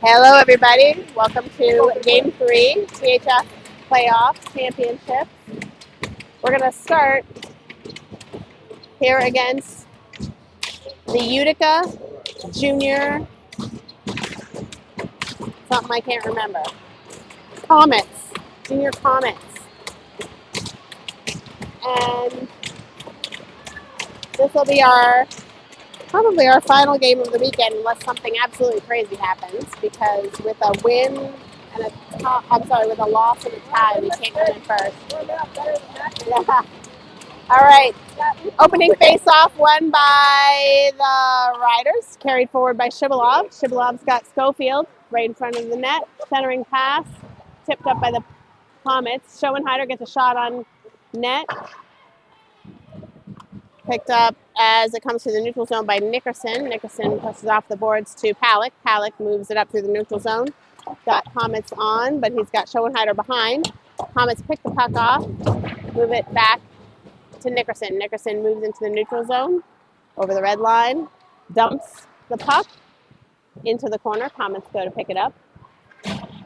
Hello, everybody. Welcome to Game 3, CHF Playoff Championship. We're going to start here against the Utica Jr. something I can't remember. Comets. Junior Comets. And this will be probably our final game of the weekend unless something absolutely crazy happens, because with a win and with a loss and a tie, we can't come in first. Yeah. All right. Opening face-off won by the Riders, carried forward by Shibalov. Shibalov's got Schofield right in front of the net. Centering pass, tipped up by the Comets. Schoenheider gets a shot on net. Picked up as it comes to the neutral zone by Nickerson. Nickerson pushes off the boards to Palick. Palick moves it up through the neutral zone. Got Comets on, but he's got Schoenheider behind. Comets pick the puck off, move it back to Nickerson. Nickerson moves into the neutral zone, over the red line, dumps the puck into the corner. Comets go to pick it up.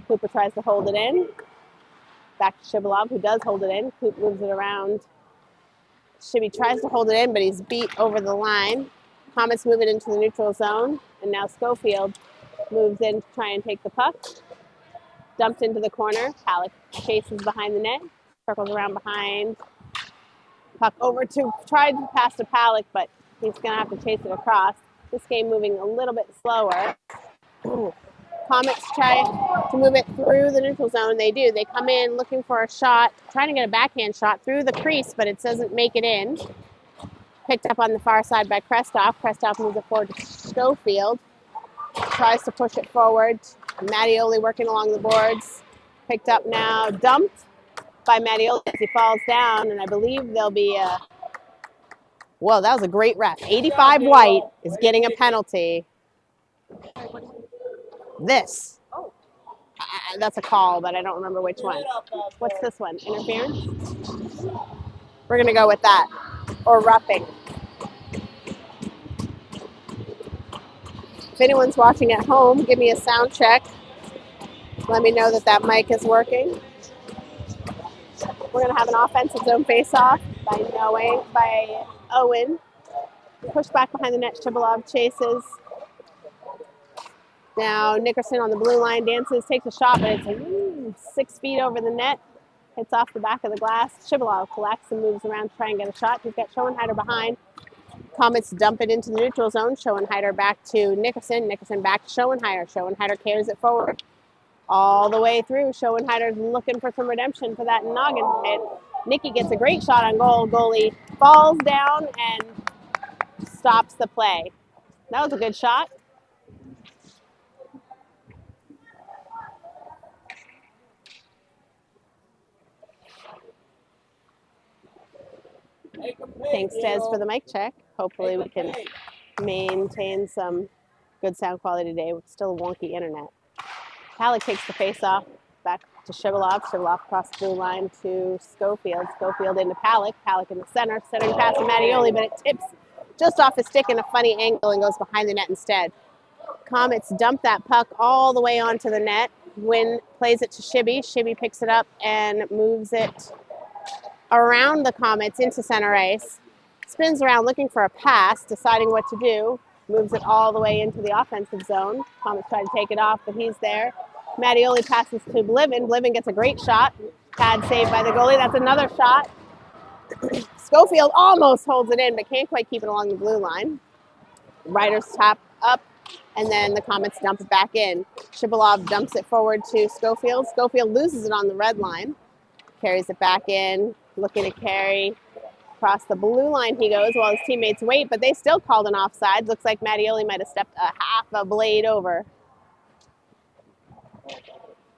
Cooper tries to hold it in. Back to Shibalov, who does hold it in. Cooper moves it around. Shibby tries to hold it in, but he's beat over the line. Comets move it into the neutral zone, and now Schofield moves in to try and take the puck. Dumped into the corner. Palick chases behind the net, circles around behind. Puck over to, tried to pass to Palick, but he's going to have to chase it across. This game moving a little bit slower. Comets try to move it through the neutral zone. They do. They come in looking for a shot, trying to get a backhand shot through the crease, but it doesn't make it in. Picked up on the far side by Krestoff. Krestoff moves it forward to Schofield. Tries to push it forward. Mattioli working along the boards. Picked up now, dumped by Mattioli as he falls down, and I believe there'll be a... Whoa, that was a great ref. 85 White is getting a penalty. This. That's a call, but I don't remember which one. What's this one? Interference? We're going to go with that. Or roughing. If anyone's watching at home, give me a sound check. Let me know that that mic is working. We're going to have an offensive zone face-off by Owen. Push back behind the net. Shibalov chases. Now Nickerson on the blue line dances, takes a shot, but it's 6 feet over the net. Hits off the back of the glass. Shibalov collects and moves around to try and get a shot. He's got Schoenheider behind. Comets dump it into the neutral zone. Schoenheider back to Nickerson. Nickerson back to Schoenheider. Schoenheider carries it forward all the way through. Schoenheider's looking for some redemption for that noggin hit. Nicky gets a great shot on goal. Goalie falls down and stops the play. That was a good shot. Thanks, Des, for the mic check. Hopefully we can maintain some good sound quality today with still a wonky internet. Palick takes the face-off back to Shibalov. Shibalov across the blue line to Schofield. Schofield into Palick. Palick in the center. Centering pass to Mattioli, but it tips just off his stick in a funny angle and goes behind the net instead. Comets dump that puck all the way onto the net. Wynn plays it to Shibby. Shibby picks it up and moves it around the Comets into center ice. Spins around looking for a pass, deciding what to do. Moves it all the way into the offensive zone. Comets try to take it off, but he's there. Mattioli passes to Blivin. Blivin gets a great shot. Pad saved by the goalie. That's another shot. Schofield almost holds it in, but can't quite keep it along the blue line. Riders tap up, and then the Comets dump it back in. Shibalov dumps it forward to Schofield. Schofield loses it on the red line. Carries it back in, looking to carry. Across the blue line he goes while his teammates wait, but they still called an offside. Looks like Mattioli might have stepped a half a blade over.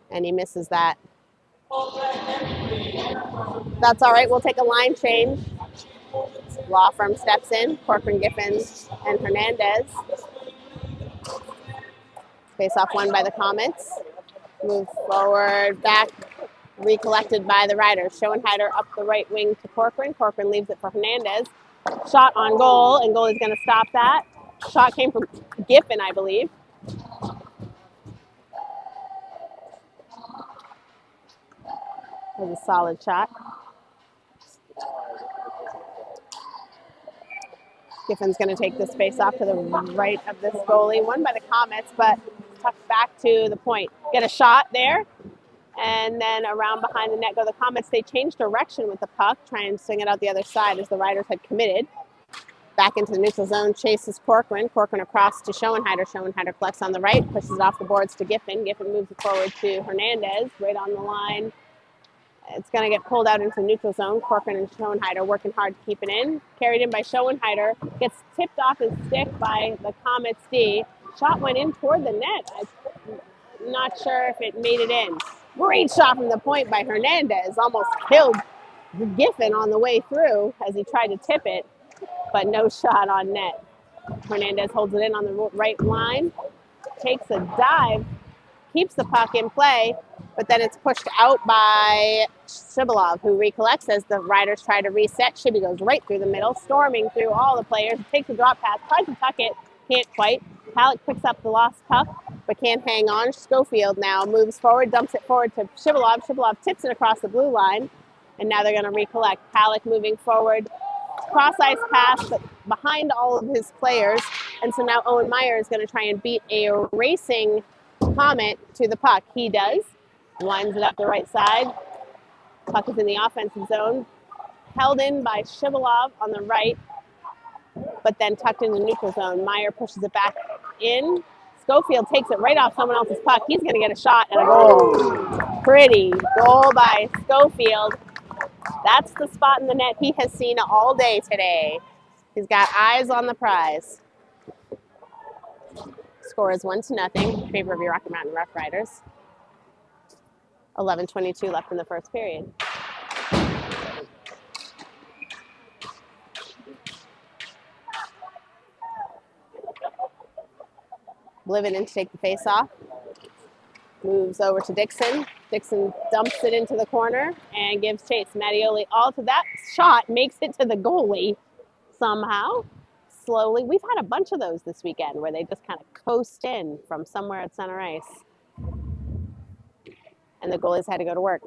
And he misses that. That's all right. We'll take a line change. Law firm steps in. Corcoran, Giffen, and Hernandez. Face-off won by the Comets. Move forward, back. Recollected by the Riders. Schoenheider up the right wing to Corcoran. Corcoran leaves it for Hernandez. Shot on goal, and goalie's going to stop that. Shot came from Giffen, I believe. was a solid shot. Giffin's going to take this face off to the right of this goalie. Won by the Comets, but tucked back to the point. Get a shot there. And then around behind the net go the Comets. They changed direction with the puck, try and swing it out the other side as the Riders had committed. Back into the neutral zone, chases Corcoran. Corcoran across to Schoenheider. Schoenheider collects on the right, pushes it off the boards to Giffen. Giffen moves it forward to Hernandez, right on the line. It's going to get pulled out into the neutral zone. Corcoran and Schoenheider working hard to keep it in. Carried in by Schoenheider. Gets tipped off his stick by the Comets D. Shot went in toward the net. I'm not sure if it made it in. Great shot from the point by Hernandez. Almost killed Giffen on the way through as he tried to tip it, but no shot on net. Hernandez holds it in on the right line. Takes a dive. Keeps the puck in play, but then it's pushed out by Shibalov, who recollects as the Riders try to reset. Shibby goes right through the middle, storming through all the players, takes a drop pass, tries to tuck it, can't quite. Halleck picks up the lost puck, but can't hang on. Schofield now moves forward, dumps it forward to Shibalov. Shibalov tips it across the blue line, and now they're going to recollect. Halleck moving forward, cross-ice pass, but behind all of his players, and so now Owen Meyer is going to try and beat a racing Comet to the puck. He does. Winds it up the right side. Puck is in the offensive zone. Held in by Shibalov on the right, but then tucked in the neutral zone. Meyer pushes it back in. Schofield takes it right off someone else's puck. He's going to get a shot and a goal. Pretty goal by Schofield. That's the spot in the net he has seen all day today. He's got eyes on the prize. Score is 1-0 in favor of your Rocky Mountain Rough Riders. 11:22 left in the first period. Bliven in to take the face off. Moves over to Dixon. Dixon dumps it into the corner and gives chase. Mattioli all to that shot, makes it to the goalie somehow. Slowly. We've had a bunch of those this weekend where they just kind of coast in from somewhere at center ice. And the goalies had to go to work.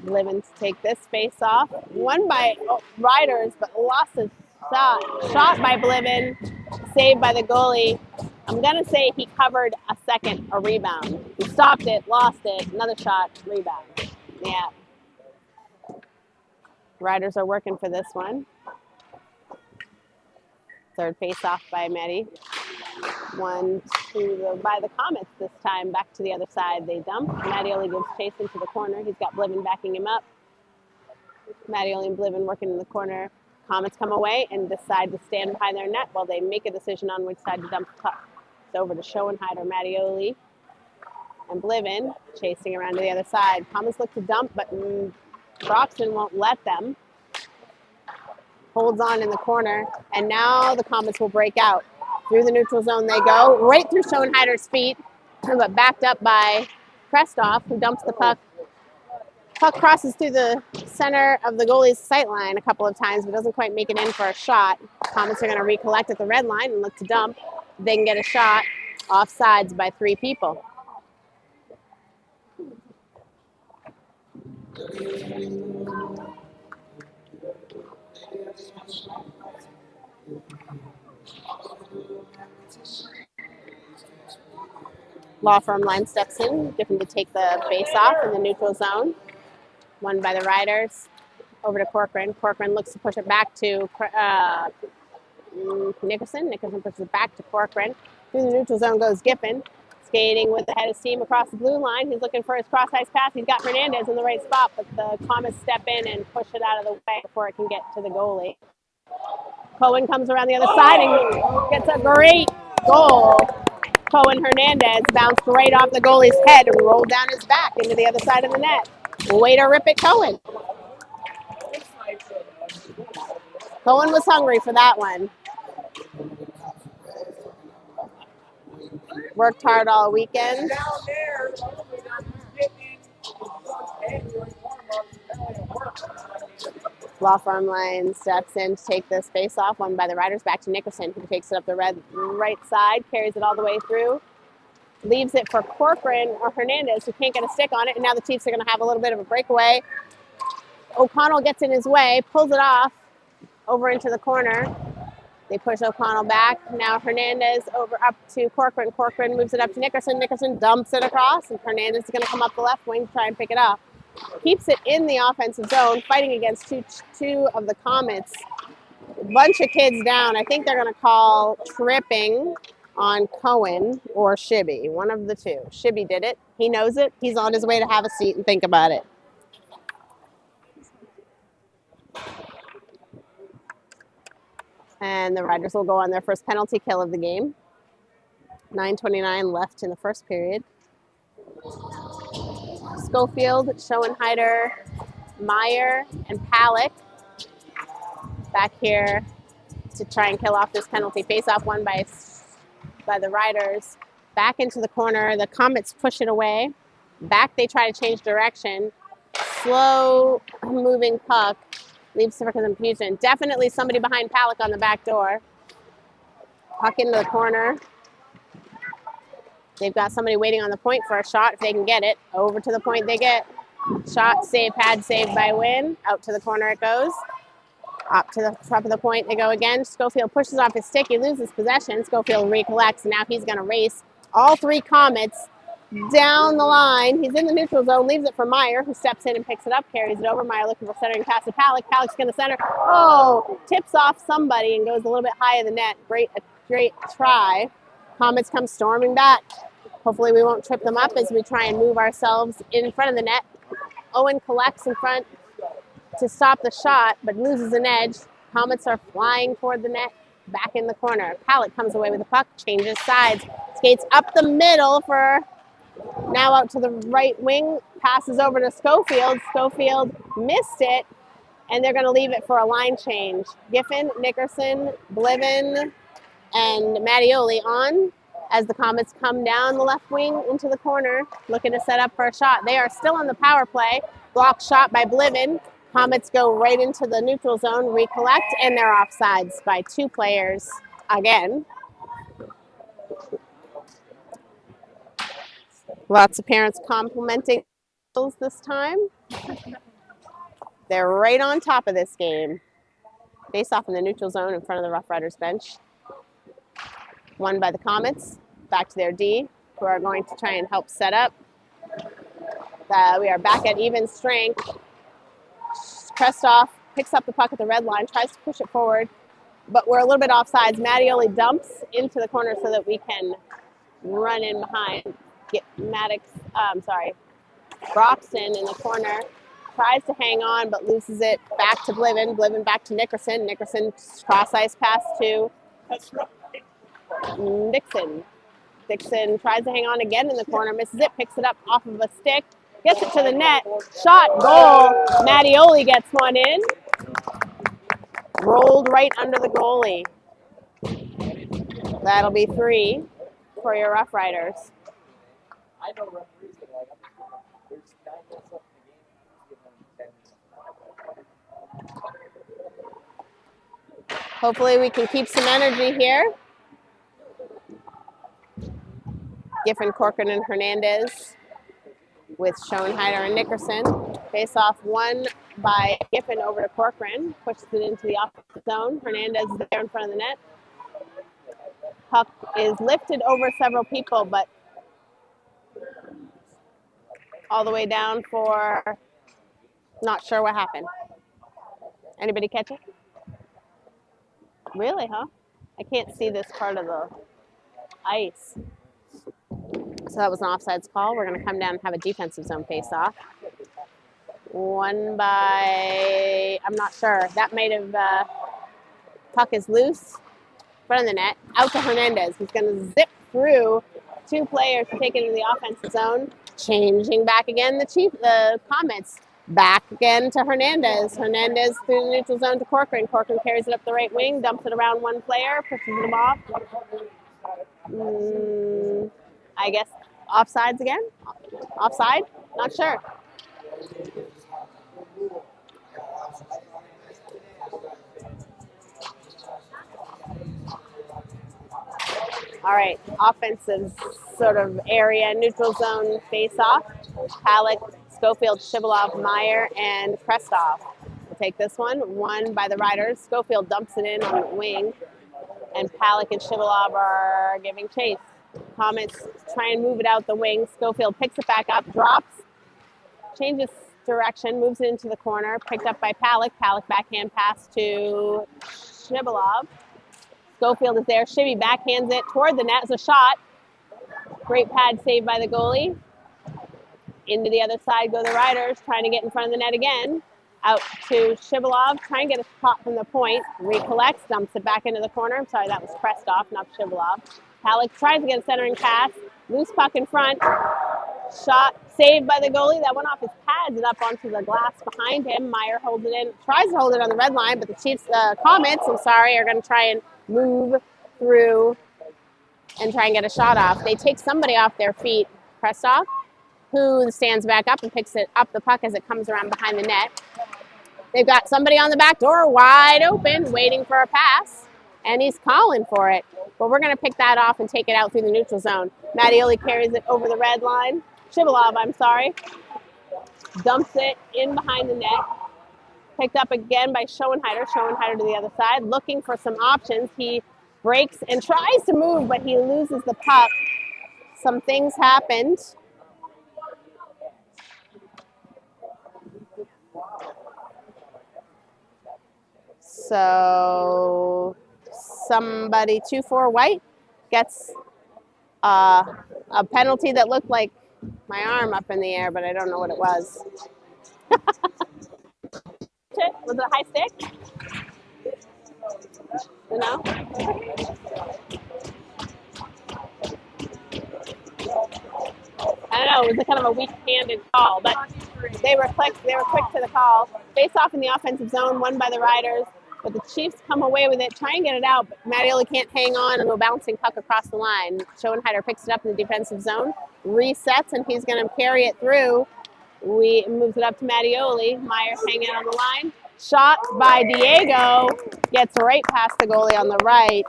Bliven to take this face off. Won by Riders, but lost his shot. Shot by Bliven. Saved by the goalie. I'm going to say he covered a rebound. He stopped it, lost it, another shot, rebound. Yeah. Riders are working for this one. Third face off by Matty. One by the Comets this time. Back to the other side. They dump. Mattioli gives chase into the corner. He's got Bliven backing him up. Mattioli and Bliven working in the corner. Comets come away and decide to stand behind their net while they make a decision on which side to dump the puck. It's over to Schoenheider, Mattioli, and Bliven chasing around to the other side. Comets look to dump, but Broxton won't let them. Holds on in the corner, and now the Comets will break out. Through the neutral zone they go, right through Schoenheider's feet, but backed up by Krestoff, who dumps the puck. Puck crosses through the center of the goalie's sight line a couple of times, but doesn't quite make it in for a shot. Comets are going to recollect at the red line and look to dump. They can get a shot offsides by 3 people. Law firm line steps in, Giffen to take the face off in the neutral zone. Won by the Riders. Over to Corcoran. Corcoran looks to push it back to Nickerson. Nickerson pushes it back to Corcoran. Through the neutral zone goes Giffen. Skating with the head of steam across the blue line. He's looking for his cross-ice pass. He's got Hernandez in the right spot, but the Comets step in and push it out of the way before it can get to the goalie. Cohen comes around the other side and gets a great goal. Cohen Hernandez bounced right off the goalie's head and rolled down his back into the other side of the net. Way to rip it, Cohen. Cohen was hungry for that one. Worked hard all weekend. Law firm line steps in to take this face off. Won by the Riders. Back to Nickerson, who takes it up the right side, carries it all the way through leaves it for Corcoran or Hernandez, who can't get a stick on it, and now the Chiefs are going to have a little bit of a breakaway. O'Connell gets in his way, pulls it off over into the corner. They push O'Connell back. Now Hernandez over up to Corcoran. Corcoran moves it up to Nickerson. Nickerson dumps it across, and Hernandez is going to come up the left wing to try and pick it up. Keeps it in the offensive zone, fighting against two of the Comets. A bunch of kids down. I think they're going to call tripping on Cohen or Shibby, one of the two. Shibby did it. He knows it. He's on his way to have a seat and think about it. And the Riders will go on their first penalty kill of the game. 9:29 left in the first period. Schofield, Schoenheider, Meyer, and Palick back here to try and kill off this penalty. Face-off won by the Riders. Back into the corner. The Comets push it away. Back they try to change direction. Slow moving puck. Leaves for confusion. Definitely somebody behind Palick on the back door. Puck into the corner. They've got somebody waiting on the point for a shot if they can get it. Over to the point they get. Shot, save, pad, saved by Wynn. Out to the corner it goes. Up to the top of the point they go again. Schofield pushes off his stick. He loses possession. Schofield recollects, and now he's going to race all three Comets down the line. He's in the neutral zone, leaves it for Meyer, who steps in and picks it up, carries it over. Meyer looking for centering pass to Palick. Palick's going to center. Oh, tips off somebody and goes a little bit high in the net. Great try. Comets come storming back. Hopefully we won't trip them up as we try and move ourselves in front of the net. Owen collects in front to stop the shot, but loses an edge. Comets are flying toward the net, back in the corner. Palick comes away with the puck, changes sides, skates up the middle for now out to the right wing, passes over to Schofield. Schofield missed it, and they're going to leave it for a line change. Giffen, Nickerson, Bliven, and Mattioli on as the Comets come down the left wing into the corner, looking to set up for a shot. They are still on the power play. Blocked shot by Bliven. Comets go right into the neutral zone, recollect, and they're offsides by two players again. Lots of parents complimenting this time. They're right on top of this game. Face off in the neutral zone in front of the Rough Riders bench. Won by the Comets. Back to their D, who are going to try and help set up. We are back at even strength. Krestoff picks up the puck at the red line, tries to push it forward, but we're a little bit offsides. Mattioli dumps into the corner so that we can run in behind. Get Broxton in the corner. Tries to hang on, but loses it. Back to Bliven. Bliven back to Nickerson. Nickerson cross-ice pass to Dixon. Dixon tries to hang on again in the corner, misses it, picks it up off of a stick, gets it to the net, shot, goal. Mattioli gets one in. Rolled right under the goalie. That'll be 3 for your Rough Riders. I know referees, but like, there's 9 minutes left in the game. Hopefully we can keep some energy here. Giffen, Corcoran, and Hernandez with Schoenheider and Nickerson. Face off won by Giffen over to Corcoran. Pushes it into the offensive zone. Hernandez is there in front of the net. Puck is lifted over several people, but all the way down for not sure what happened. Anybody catch it? Really, huh? I can't see this part of the ice. So that was an offsides call. We're going to come down and have a defensive zone face-off. Won by, I'm not sure. That might have, puck is loose. Front of the net. Out to Hernandez. He's going to zip through 2 players to take it into the offensive zone. Changing back again, the Comets. Back again to Hernandez. Hernandez through the neutral zone to Corcoran. Corcoran carries it up the right wing, dumps it around one player, pushes it off. I guess offsides again? Offside? Not sure. All right, offensive sort of area, neutral zone face-off. Halleck, Schofield, Shivalov, Meyer, and Krestoff. We'll take this one. Won by the Riders. Schofield dumps it in on the wing, and Halleck and Shivalov are giving chase. Comets try and move it out the wing. Schofield picks it back up, drops, changes direction, moves it into the corner, picked up by Halleck. Halleck backhand pass to Shivalov. Schofield is there. Shibby backhands it toward the net. It's a shot. Great pad save by the goalie. Into the other side go the Riders, trying to get in front of the net again. Out to Shivalov, trying to get a shot from the point. Recollects, dumps it back into the corner. I'm sorry, that was Krestoff, not Shivalov. Halleck tries to get a centering pass. Loose puck in front. Shot saved by the goalie. That went off his pads and up onto the glass behind him. Meyer holds it in, tries to hold it on the red line, but the Chiefs, Comets, are going to try and move through and try and get a shot off. They take somebody off their feet, Krestoff, who stands back up and picks it up the puck as it comes around behind the net. They've got somebody on the back door wide open, waiting for a pass, and he's calling for it. But we're going to pick that off and take it out through the neutral zone. Mattioli carries it over the red line. Shivalov, dumps it in behind the net. Picked up again by Schoenheider. Schoenheider to the other side, looking for some options. He breaks and tries to move, but he loses the puck. Some things happened. So somebody 2-4 white gets a penalty that looked like my arm up in the air, but I don't know what it was. Was it a high stick? No? I don't know, it was a kind of a weak-handed call, but they were quick to the call. Face off in the offensive zone, won by the Riders, but the Chiefs come away with it, try and get it out, but Mattioli can't hang on and go bouncing puck across the line. Schoenheider picks it up in the defensive zone, resets, and he's going to carry it through. Moves it up to Mattioli. Myers hanging on the line. Shot by Diego. Gets right past the goalie on the right.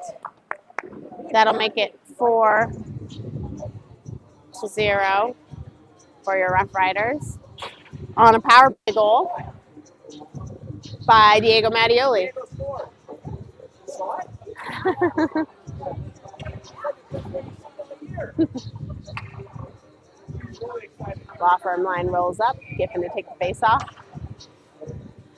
That'll make it 4-0 for your Rough Riders. On a power play goal by Diego Mattioli. Law firm line rolls up. Giffen to take the face off.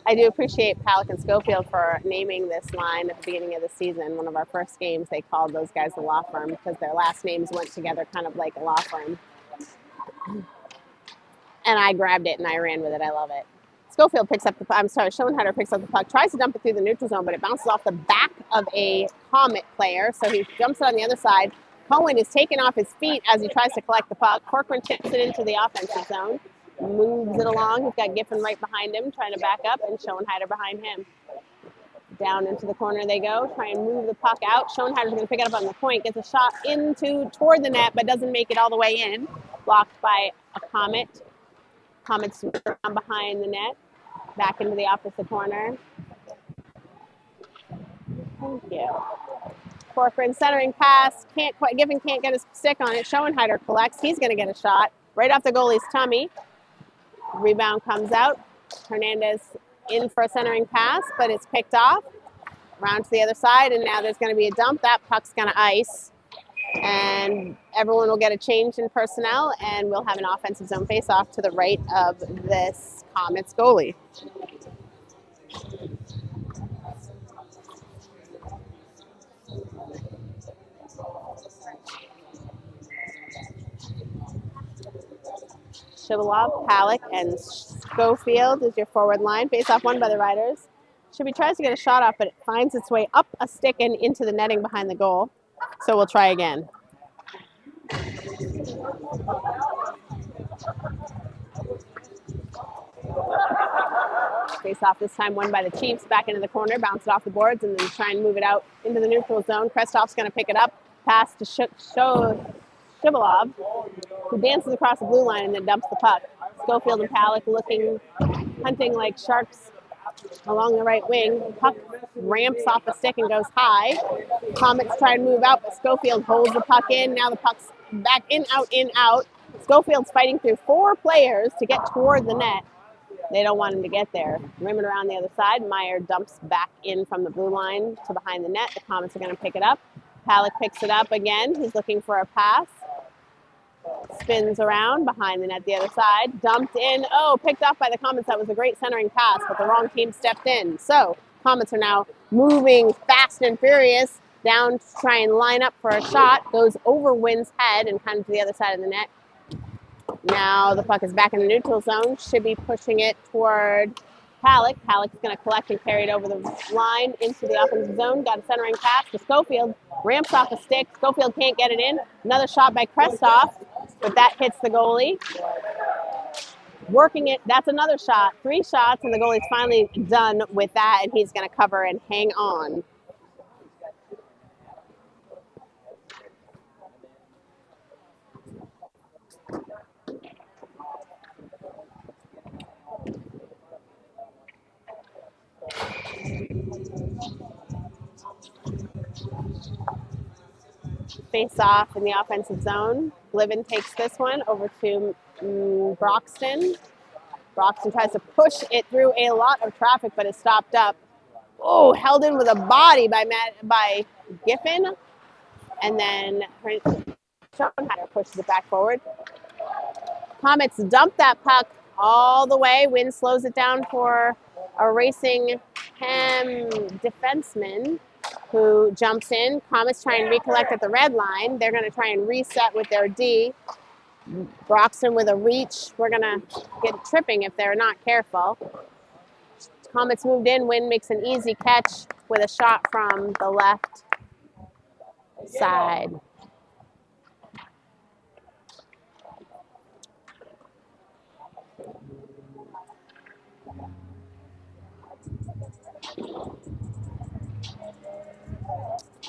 I do appreciate Halleck and Schofield for naming this line at the beginning of the season. One of our first games, they called those guys the law firm because their last names went together kind of like a law firm. And I grabbed it and I ran with it. I love it. Schoenheider picks up the puck, tries to dump it through the neutral zone, but it bounces off the back of a Comet player, so he jumps it on the other side. Cohen is taken off his feet as he tries to collect the puck. Corcoran tips it into the offensive zone, moves it along. He's got Giffen right behind him, trying to back up, and Schoenheider behind him. Down into the corner they go, try and move the puck out. Schoenheider's going to pick it up on the point, gets a shot toward the net, but doesn't make it all the way in. Blocked by a Comet. Comet's around behind the net, back into the opposite corner. Thank you. Corcoran centering pass, Giffen can't get his stick on it. Schoenheider collects, he's going to get a shot right off the goalie's tummy. Rebound comes out. Hernandez in for a centering pass, but it's picked off. Around to the other side, and now there's going to be a dump. That puck's going to ice. And everyone will get a change in personnel, and we'll have an offensive zone face-off to the right of this Comets goalie. Shivalov, Halleck, and Schofield is your forward line. Face-off won by the Riders. Shibby tries to get a shot off, but it finds its way up a stick and into the netting behind the goal. So we'll try again. Face off this time won by the Chiefs. Back into the corner, bounce it off the boards, and then try and move it out into the neutral zone. Krestoff's going to pick it up. Pass to Shivalov, who dances across the blue line and then dumps the puck. Schofield and Halleck hunting like sharks along the right wing. Puck ramps off a stick and goes high. Comets try to move out, but Schofield holds the puck in. Now the puck's back in, out, in, out. Schofield's fighting through 4 players to get toward the net. They don't want him to get there. Rimming around the other side. Meyer dumps back in from the blue line to behind the net. The Comets are going to pick it up. Palick picks it up again. He's looking for a pass. Spins around behind the net the other side. Dumped in. Oh, picked off by the Comets. That was a great centering pass, but the wrong team stepped in. So Comets are now moving fast and furious down to try and line up for a shot. Goes over Wynn's head and kind of to the other side of the net. Now the puck is back in the neutral zone. Should be pushing it toward Palick. Palick's going to collect and carry it over the line into the offensive zone. Got a centering pass to Schofield. Ramps off a stick. Schofield can't get it in. Another shot by Krestoff, but that hits the goalie. Working it. That's another shot. 3 shots, and the goalie's finally done with that, and he's going to cover and hang on. Face off in the offensive zone. Bliven takes this one over to Broxton. Broxton tries to push it through a lot of traffic, but is stopped up. Oh, held in with a body by Giffen. And then Schoenhatter pushes it back forward. Comets dump that puck all the way. Wynn slows it down for a racing Ham defenseman who jumps in. Comets try and recollect at the red line. They're going to try and reset with their D. Broxton with a reach. We're going to get tripping if they're not careful. Comets moved in. Wynn makes an easy catch with a shot from the left side.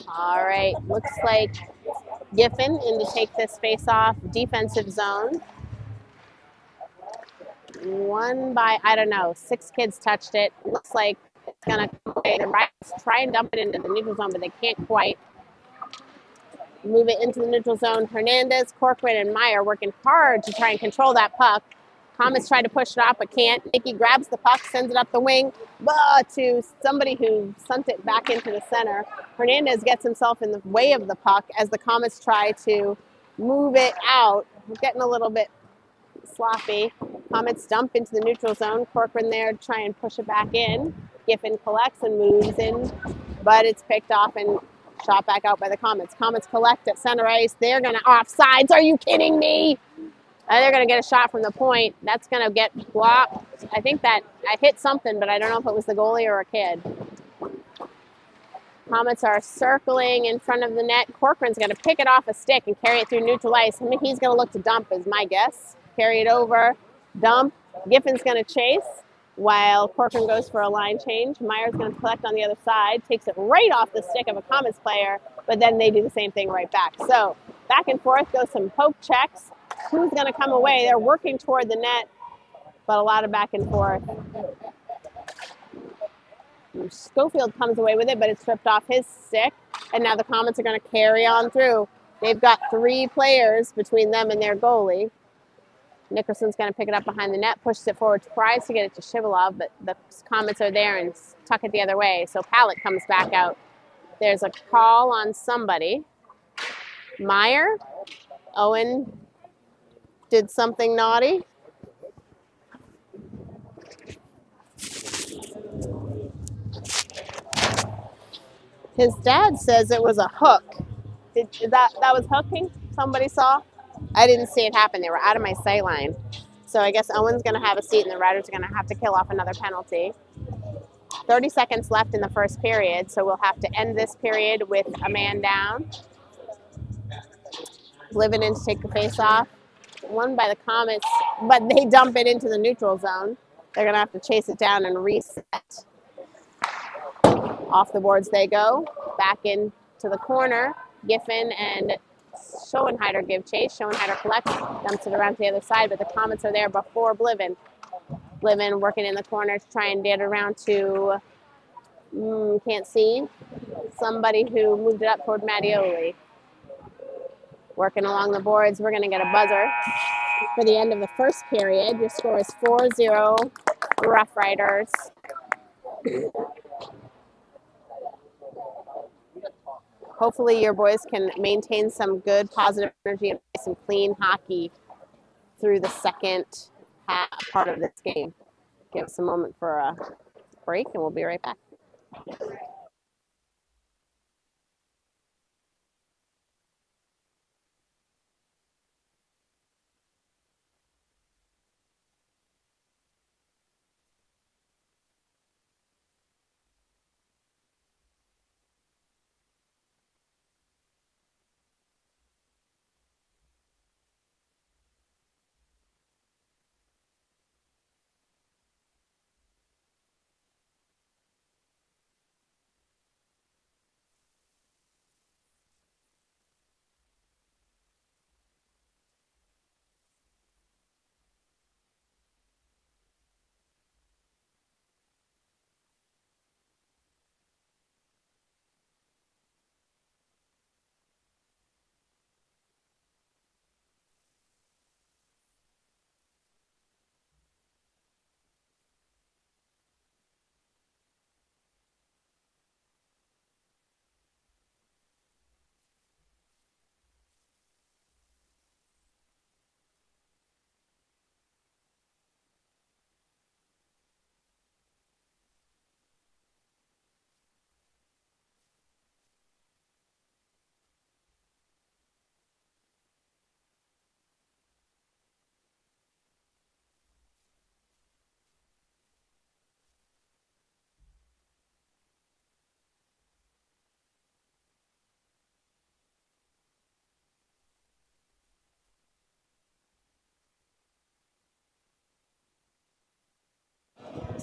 All right, looks like Giffen in to take this face-off defensive zone. One by, I don't know, 6 kids touched it. Looks like it's going to try and dump it into the neutral zone, but they can't quite. Move it into the neutral zone. Hernandez, Corcoran, and Meyer working hard to try and control that puck. Comets try to push it off, but can't. Nicky grabs the puck, sends it up the wing, to somebody who sent it back into the center. Hernandez gets himself in the way of the puck as the Comets try to move it out. We're getting a little bit sloppy. Comets dump into the neutral zone. Corcoran there to try and push it back in. Giffen collects and moves in, but it's picked off and shot back out by the Comets. Comets collect at center ice. They're going to offsides. Are you kidding me? They're going to get a shot from the point. That's going to get blocked. I think that I hit something, but I don't know if it was the goalie or a kid. Comets are circling in front of the net. Corcoran's going to pick it off a stick and carry it through neutral ice. I mean, he's going to look to dump is my guess. Carry it over, dump. Giffen's going to chase while Corcoran goes for a line change. Meyer's going to collect on the other side, takes it right off the stick of a Comets player, but then they do the same thing right back. So back and forth goes some poke checks. Who's going to come away? They're working toward the net, but a lot of back and forth. Schofield comes away with it, but it's stripped off his stick, and now the Comets are going to carry on through. They've got 3 players between them and their goalie. Nickerson's going to pick it up behind the net, pushes it forward, tries to get it to Shivalov, but the Comets are there and tuck it the other way, so Palick comes back out. There's a call on somebody. Meyer? Owen did something naughty. His dad says it was a hook. That was hooking? Somebody saw? I didn't see it happen. They were out of my sight line. So I guess Owen's going to have a seat and the Riders are going to have to kill off another penalty. 30 seconds left in the first period, so we'll have to end this period with a man down. Living in to take the face off. Won by the Comets, but they dump it into the neutral zone. They're going to have to chase it down and reset. Off the boards they go. Back into the corner. Giffen and Schoenhatter give chase. Schoenhatter collects, dumps it around to the other side, but the Comets are there before Bliven. Livin working in the corner to try and get it around to, can't see, somebody who moved it up toward Mattioli. Working along the boards, we're going to get a buzzer for the end of the first period. Your score is 4-0 Rough Riders. Hopefully your boys can maintain some good positive energy and play some clean hockey through the second part of this game. Give us a moment for a break and we'll be right back.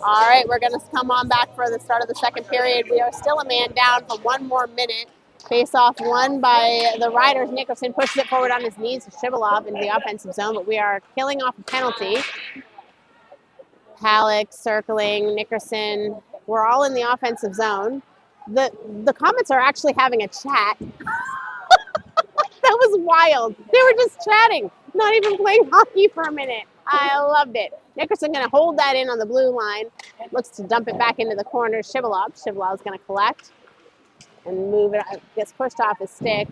All right, we're going to come on back for the start of the second period. We are still a man down for one more minute. Face off won by the Riders. Nickerson pushes it forward on his knees to Shivalov into the offensive zone, but we are killing off a penalty. Halleck circling, Nickerson. We're all in the offensive zone. The Comets are actually having a chat. That was wild. They were just chatting, not even playing hockey for a minute. I loved it. Nickerson going to hold that in on the blue line. Looks to dump it back into the corner. Shivalov's going to collect and move it. Gets pushed off his stick.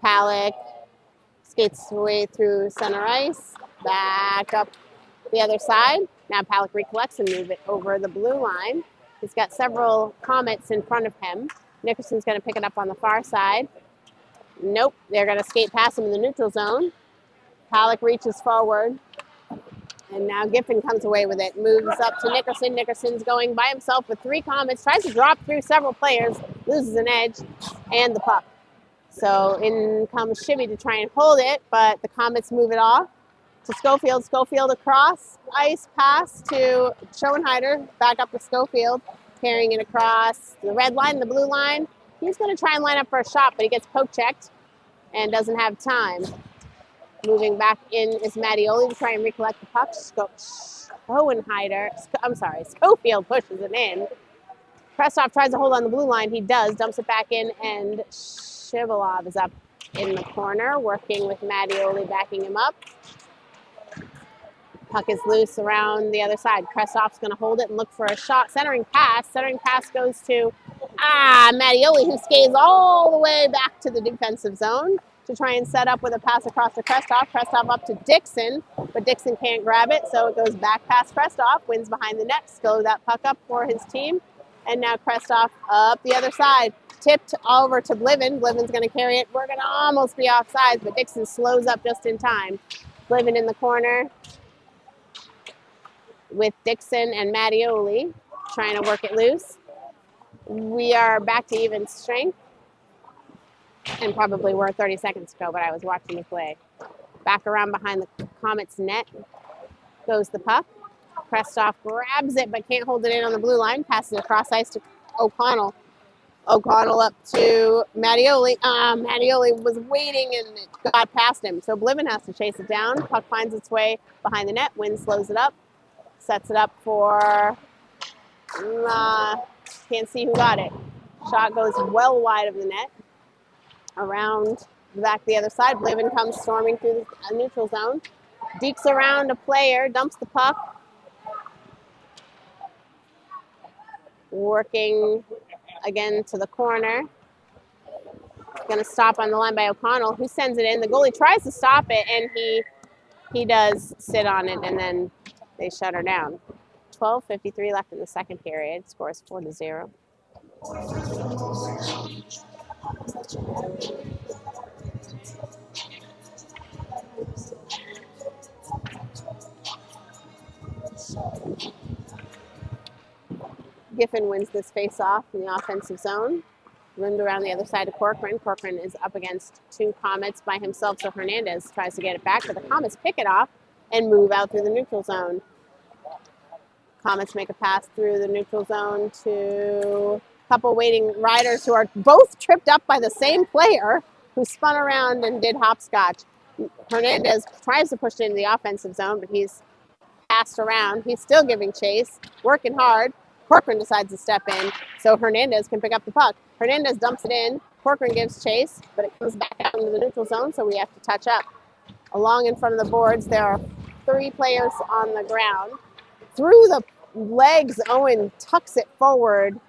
Palak skates away through center ice. Back up the other side. Now Palak recollects and move it over the blue line. He's got several Comets in front of him. Nickerson's going to pick it up on the far side. Nope, they're going to skate past him in the neutral zone. Palak reaches forward, and now Giffen comes away with it. Moves up to Nickerson. Nickerson's going by himself with 3 Comets. Tries to drop through several players. Loses an edge and the puck. So in comes Shibby to try and hold it, but the Comets move it off to Schofield. Schofield across ice pass to Schoenheider. Back up to Schofield. Carrying it across the red line, the blue line. He's going to try and line up for a shot, but he gets poke checked and doesn't have time. Moving back in is Mattioli to try and recollect the puck. Schofield pushes it in. Krestoff tries to hold on the blue line. He does, dumps it back in, and Shivalov is up in the corner, working with Mattioli backing him up. Puck is loose around the other side. Krestoff's going to hold it and look for a shot. Centering pass. Centering pass goes to Mattioli, who skates all the way back to the defensive zone to try and set up with a pass across to Krestoff. Krestoff up to Dixon, but Dixon can't grab it, so it goes back past Krestoff. Wins behind the net. Slow that puck up for his team. And now Krestoff up the other side. Tipped over to Blivin. Blivin's going to carry it. We're going to almost be offside, but Dixon slows up just in time. Blivin in the corner with Dixon and Mattioli trying to work it loose. We are back to even strength, and probably were 30 seconds ago, but I was watching the play. Back around behind the Comets net goes the puck. Krestoff grabs it, but can't hold it in on the blue line. Passes it across ice to O'Connell. O'Connell up to Mattioli. Mattioli was waiting and it got past him. So Bliven has to chase it down. Puck finds its way behind the net. Wynn slows it up. Sets it up for, can't see who got it. Shot goes well wide of the net. Around the back the other side. Bliven comes storming through the neutral zone. Dekes around a player, dumps the puck. Working again to the corner. Going to stop on the line by O'Connell, who sends it in. The goalie tries to stop it, and he does sit on it, and then they shut her down. 12:53 left in the second period. Scores 4-0. Giffen wins this face-off in the offensive zone. Rimmed around the other side of Corcoran. Corcoran is up against two Comets by himself, so Hernandez tries to get it back, but the Comets pick it off and move out through the neutral zone. Comets make a pass through the neutral zone to a couple waiting riders who are both tripped up by the same player who spun around and did hopscotch. Hernandez tries to push it into the offensive zone, but he's passed around. He's still giving chase, working hard. Corcoran decides to step in so Hernandez can pick up the puck. Hernandez dumps it in. Corcoran gives chase, but it comes back out into the neutral zone, so we have to touch up. Along in front of the boards, there are three players on the ground. Through the legs, Owen tucks it forward,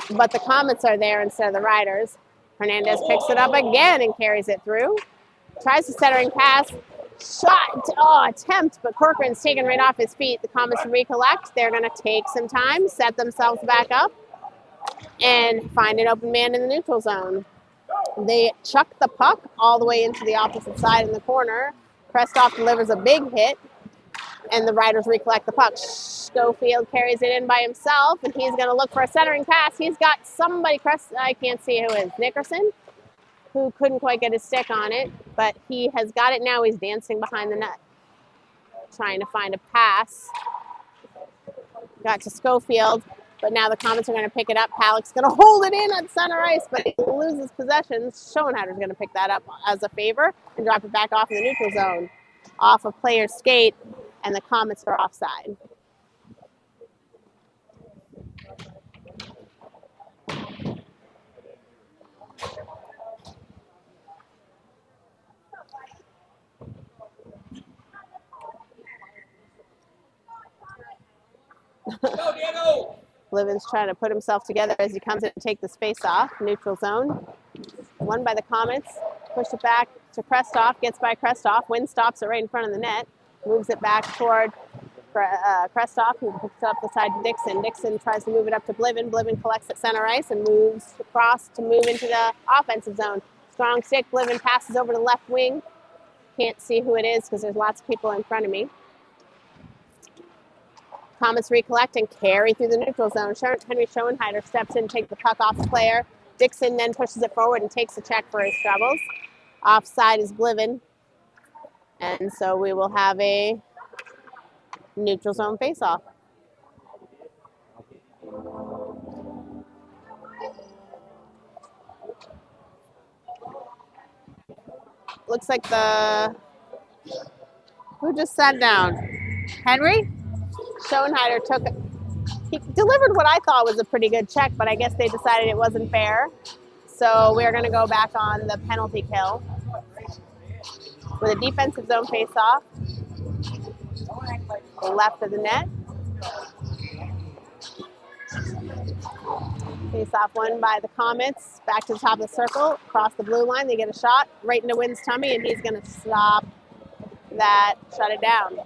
but the Comets are there instead of the Riders. Hernandez picks it up again and carries it through. Tries a centering pass. Shot, attempt, but Corcoran's taken right off his feet. The Comets recollect. They're going to take some time, set themselves back up, and find an open man in the neutral zone. They chuck the puck all the way into the opposite side in the corner. Krestoff delivers a big hit, and the Riders recollect the puck. Schofield carries it in by himself, and he's going to look for a centering pass. He's got somebody, I can't see who it is, Nickerson, who couldn't quite get his stick on it, but he has got it now. He's dancing behind the net, trying to find a pass. Got to Schofield, but now the Comets are going to pick it up. Halleck's going to hold it in on center ice, but he loses possession. Schoenheider's going to pick that up as a favor and drop it back off in the neutral zone, off a player's skate, and the Comets are offside. Go, Diego! Bliven's trying to put himself together as he comes in to take this face off. Neutral zone. Won by the Comets. Push it back to Krestoff. Gets by Krestoff. Wynn stops it right in front of the net. Moves it back toward Krestoff, who picks it up the side to Dixon. Dixon tries to move it up to Bliven. Bliven collects at center ice and moves across to move into the offensive zone. Strong stick. Bliven passes over to left wing. Can't see who it is because there's lots of people in front of me. Comets recollect and carry through the neutral zone. Henry Schoenheider steps in, takes the puck off the player. Dixon then pushes it forward and takes a check for his troubles. Offside is Bliven. And so we will have a neutral zone face-off. Looks like who just sat down? Henry? Schoenheider he delivered what I thought was a pretty good check, but I guess they decided it wasn't fair. So we're going to go back on the penalty kill with a defensive zone face-off. The left of the net. Face-off won by the Comets. Back to the top of the circle, across the blue line. They get a shot right into Wynn's tummy, and he's going to stop that, shut it down.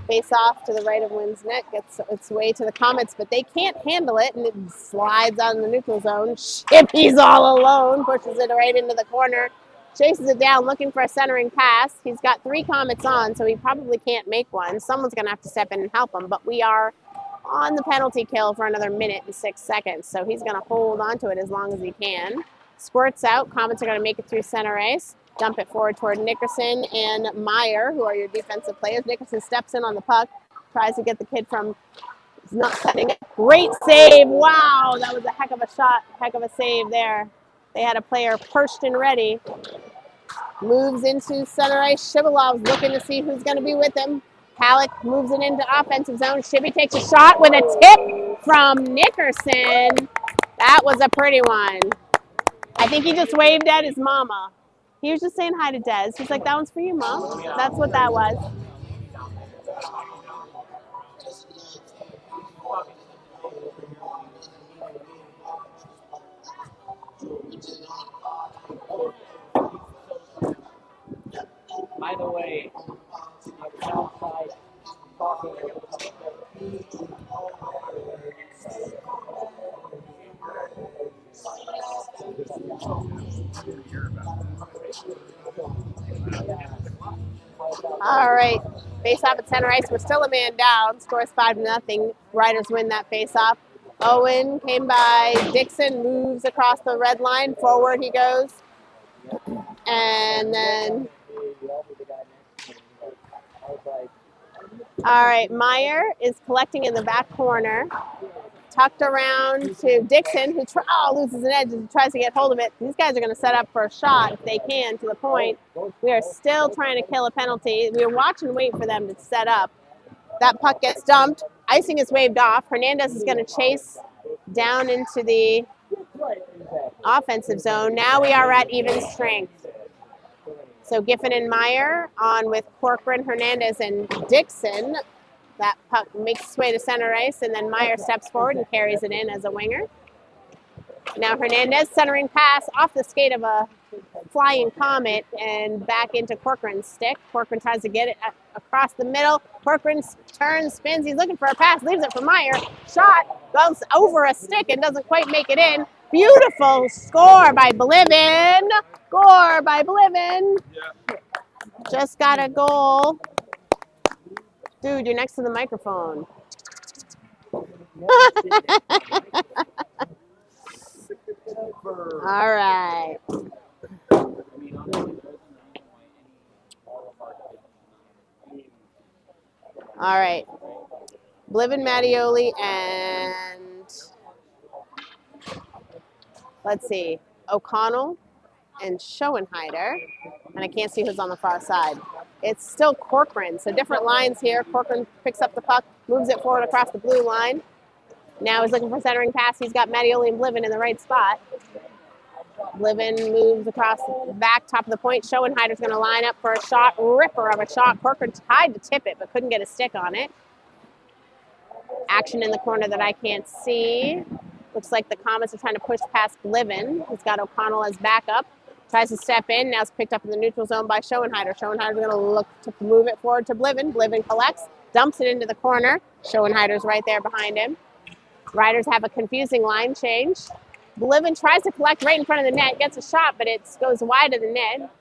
Face off to the right of Wynn's net, gets its way to the Comets, but they can't handle it, and it slides out in the neutral zone. Shippy's all alone, pushes it right into the corner, chases it down, looking for a centering pass. He's got three Comets on, so he probably can't make one. Someone's going to have to step in and help him, but we are on the penalty kill for another minute and 6 seconds. So he's going to hold on to it as long as he can. Squirts out. Comets are going to make it through center ice. Dump it forward toward Nickerson and Meyer, who are your defensive players. Nickerson steps in on the puck, tries to get the kid from not setting it. Great save. Wow, that was a heck of a shot, heck of a save there. They had a player perched and ready. Moves into center ice. Shibilov's looking to see who's going to be with him. Halleck moves it into offensive zone. Shibby takes a shot with a tip from Nickerson. That was a pretty one. I think he just waved at his mama. He was just saying hi to Des. He's like, that one's for you, Mom. That's what that was. By the way, outside talking. All right. Face off at center ice. We're still a man down. Scores 5-0. Riders win that face off. Owen came by. Dixon moves across the red line. Forward he goes. And then, all right, Meyer is collecting in the back corner. Tucked around to Dixon, who loses an edge and tries to get hold of it. These guys are going to set up for a shot if they can to the point. We are still trying to kill a penalty. We are watching and wait for them to set up. That puck gets dumped. Icing is waved off. Hernandez is going to chase down into the offensive zone. Now we are at even strength. So Giffen and Meyer on with Corcoran, Hernandez, and Dixon. That puck makes its way to center ice, and then Meyer steps forward and carries it in as a winger. Now Hernandez centering pass off the skate of a flying Comet and back into Corcoran's stick. Corcoran tries to get it across the middle. Corcoran turns, spins. He's looking for a pass, leaves it for Meyer. Shot goes over a stick and doesn't quite make it in. Beautiful score by Blivin. Score by Blivin. Just got a goal. Dude, you're next to the microphone. All right. All right. Blivin, Mattioli, and let's see, O'Connell and Schoenheider. And I can't see who's on the far side. It's still Corcoran, so different lines here. Corcoran picks up the puck, moves it forward across the blue line. Now he's looking for centering pass. He's got Mattioli and Blivin in the right spot. Blivin moves across the back, top of the point. Schoenheider's going to line up for a shot, ripper of a shot. Corcoran tried to tip it, but couldn't get a stick on it. Action in the corner that I can't see. Looks like the Comets are trying to push past Blivin. He's got O'Connell as backup. Tries to step in. Now it's picked up in the neutral zone by Schoenheider. Schoenheider's going to look to move it forward to Blivin. Blivin collects, dumps it into the corner. Schoenheider's right there behind him. Riders have a confusing line change. Blivin tries to collect right in front of the net, gets a shot, but it goes wide of the net.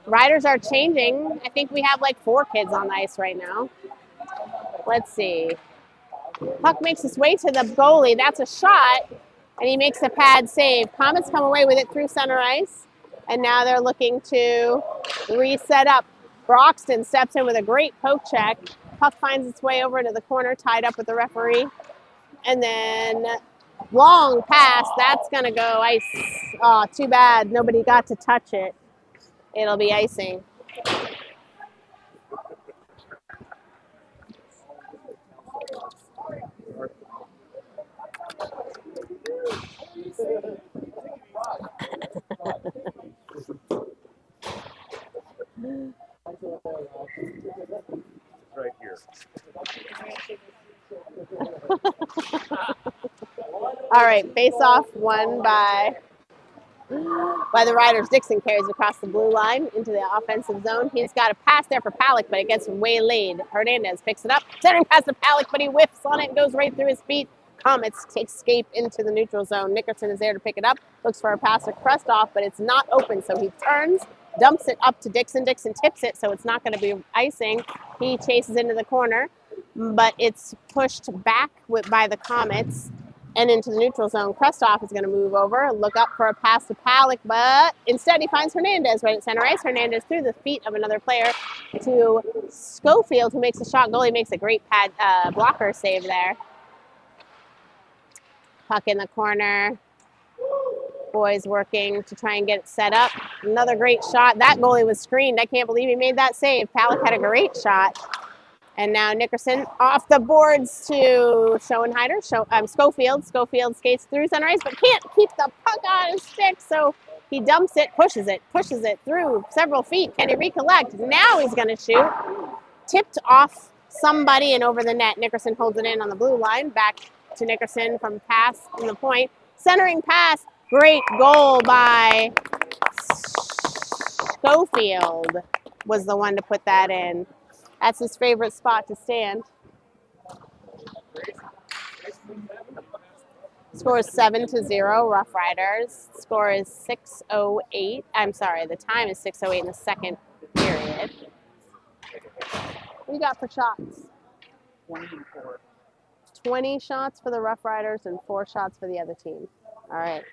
Riders are changing. I think we have like 4 kids on the ice right now. Let's see. Puck makes its way to the goalie. That's a shot, and he makes a pad save. Comets come away with it through center ice, and now they're looking to reset up. Broxton steps in with a great poke check. Puck finds its way over into the corner, tied up with the referee. And then long pass, that's going to go ice. Oh, too bad. Nobody got to touch it. It'll be icing. Right here. All right, face off won by the Riders. Dixon carries across the blue line into the offensive zone. He's got a pass there for Palak, but it gets waylaid. Hernandez picks it up, centering pass to Palak, but he whiffs on it and goes right through his feet. Comets escape into the neutral zone. Nickerson is there to pick it up, looks for a pass to Krestoff, but it's not open, so he turns, dumps it up to Dixon. Dixon tips it, so it's not going to be icing. He chases into the corner. but it's pushed back by the Comets and into the neutral zone. Krestoff is going to move over, look up for a pass to Palick, but instead he finds Hernandez right at center ice. Hernandez through the feet of another player to Schofield, who makes a shot. Goalie makes a great blocker save there. Puck in the corner. Boys working to try and get it set up. Another great shot. That goalie was screened. I can't believe he made that save. Palick had a great shot. And now Nickerson off the boards to Schoenheider. Schofield. Schofield skates through center ice, but can't keep the puck on his stick, so he dumps it, pushes it through several feet. Can he recollect? Now he's going to shoot. Tipped off somebody and over the net. Nickerson holds it in on the blue line. Back to Nickerson from pass in the point. Centering pass. Great goal by Schofield was the one to put that in. That's his favorite spot to stand. Score is 7-0, Rough Riders. Score is 6:08. I'm sorry, the time is 6:08 in the second period. What do you got for shots? 20 shots for the Rough Riders and 4 shots for the other team. All right.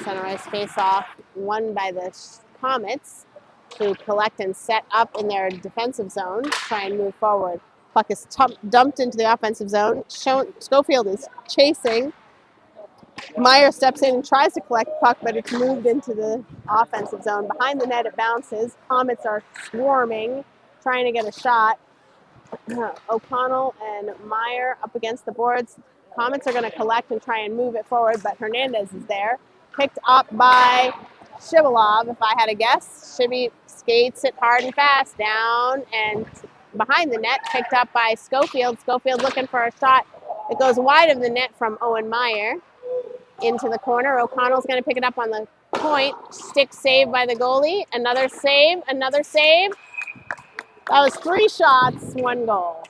Center ice face-off won by the Comets, to collect and set up in their defensive zone, try and move forward. Puck is dumped into the offensive zone. Schofield is chasing. Meyer steps in and tries to collect the puck, but it's moved into the offensive zone. Behind the net, it bounces. Comets are swarming, trying to get a shot. O'Connell and Meyer up against the boards. Comets are going to collect and try and move it forward, but Hernandez is there. Picked up by Shivalov, if I had a guess. Shibby skates it hard and fast down and behind the net, picked up by Schofield. Schofield looking for a shot. It goes wide of the net from Owen Meyer into the corner. O'Connell's going to pick it up on the point. Stick save by the goalie. Another save, another save. That was 3 shots, 1 goal.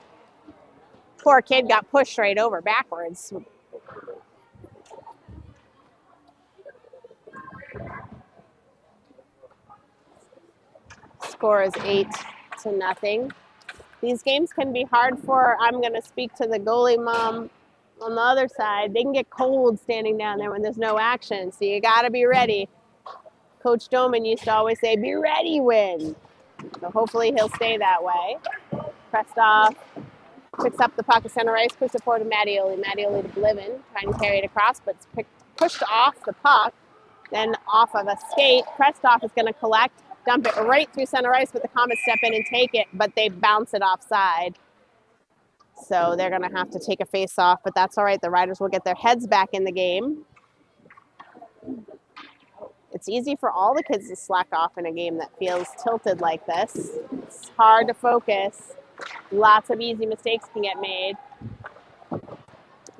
Poor kid got pushed right over backwards. Score is 8-0. These games can be hard for, I'm going to speak to the goalie mom on the other side. They can get cold standing down there when there's no action, so you got to be ready. Coach Doman used to always say, be ready, win. So hopefully he'll stay that way. Krestoff picks up the puck at center ice, pushes it forward to Mattioli. Mattioli to Blivin, trying to carry it across, but it's pushed off the puck, then off of a skate. Krestoff is going to collect, dump it right through center ice, but the Comets step in and take it, but they bounce it offside. So they're going to have to take a face-off, but that's all right. The Riders will get their heads back in the game. It's easy for all the kids to slack off in a game that feels tilted like this. It's hard to focus. Lots of easy mistakes can get made.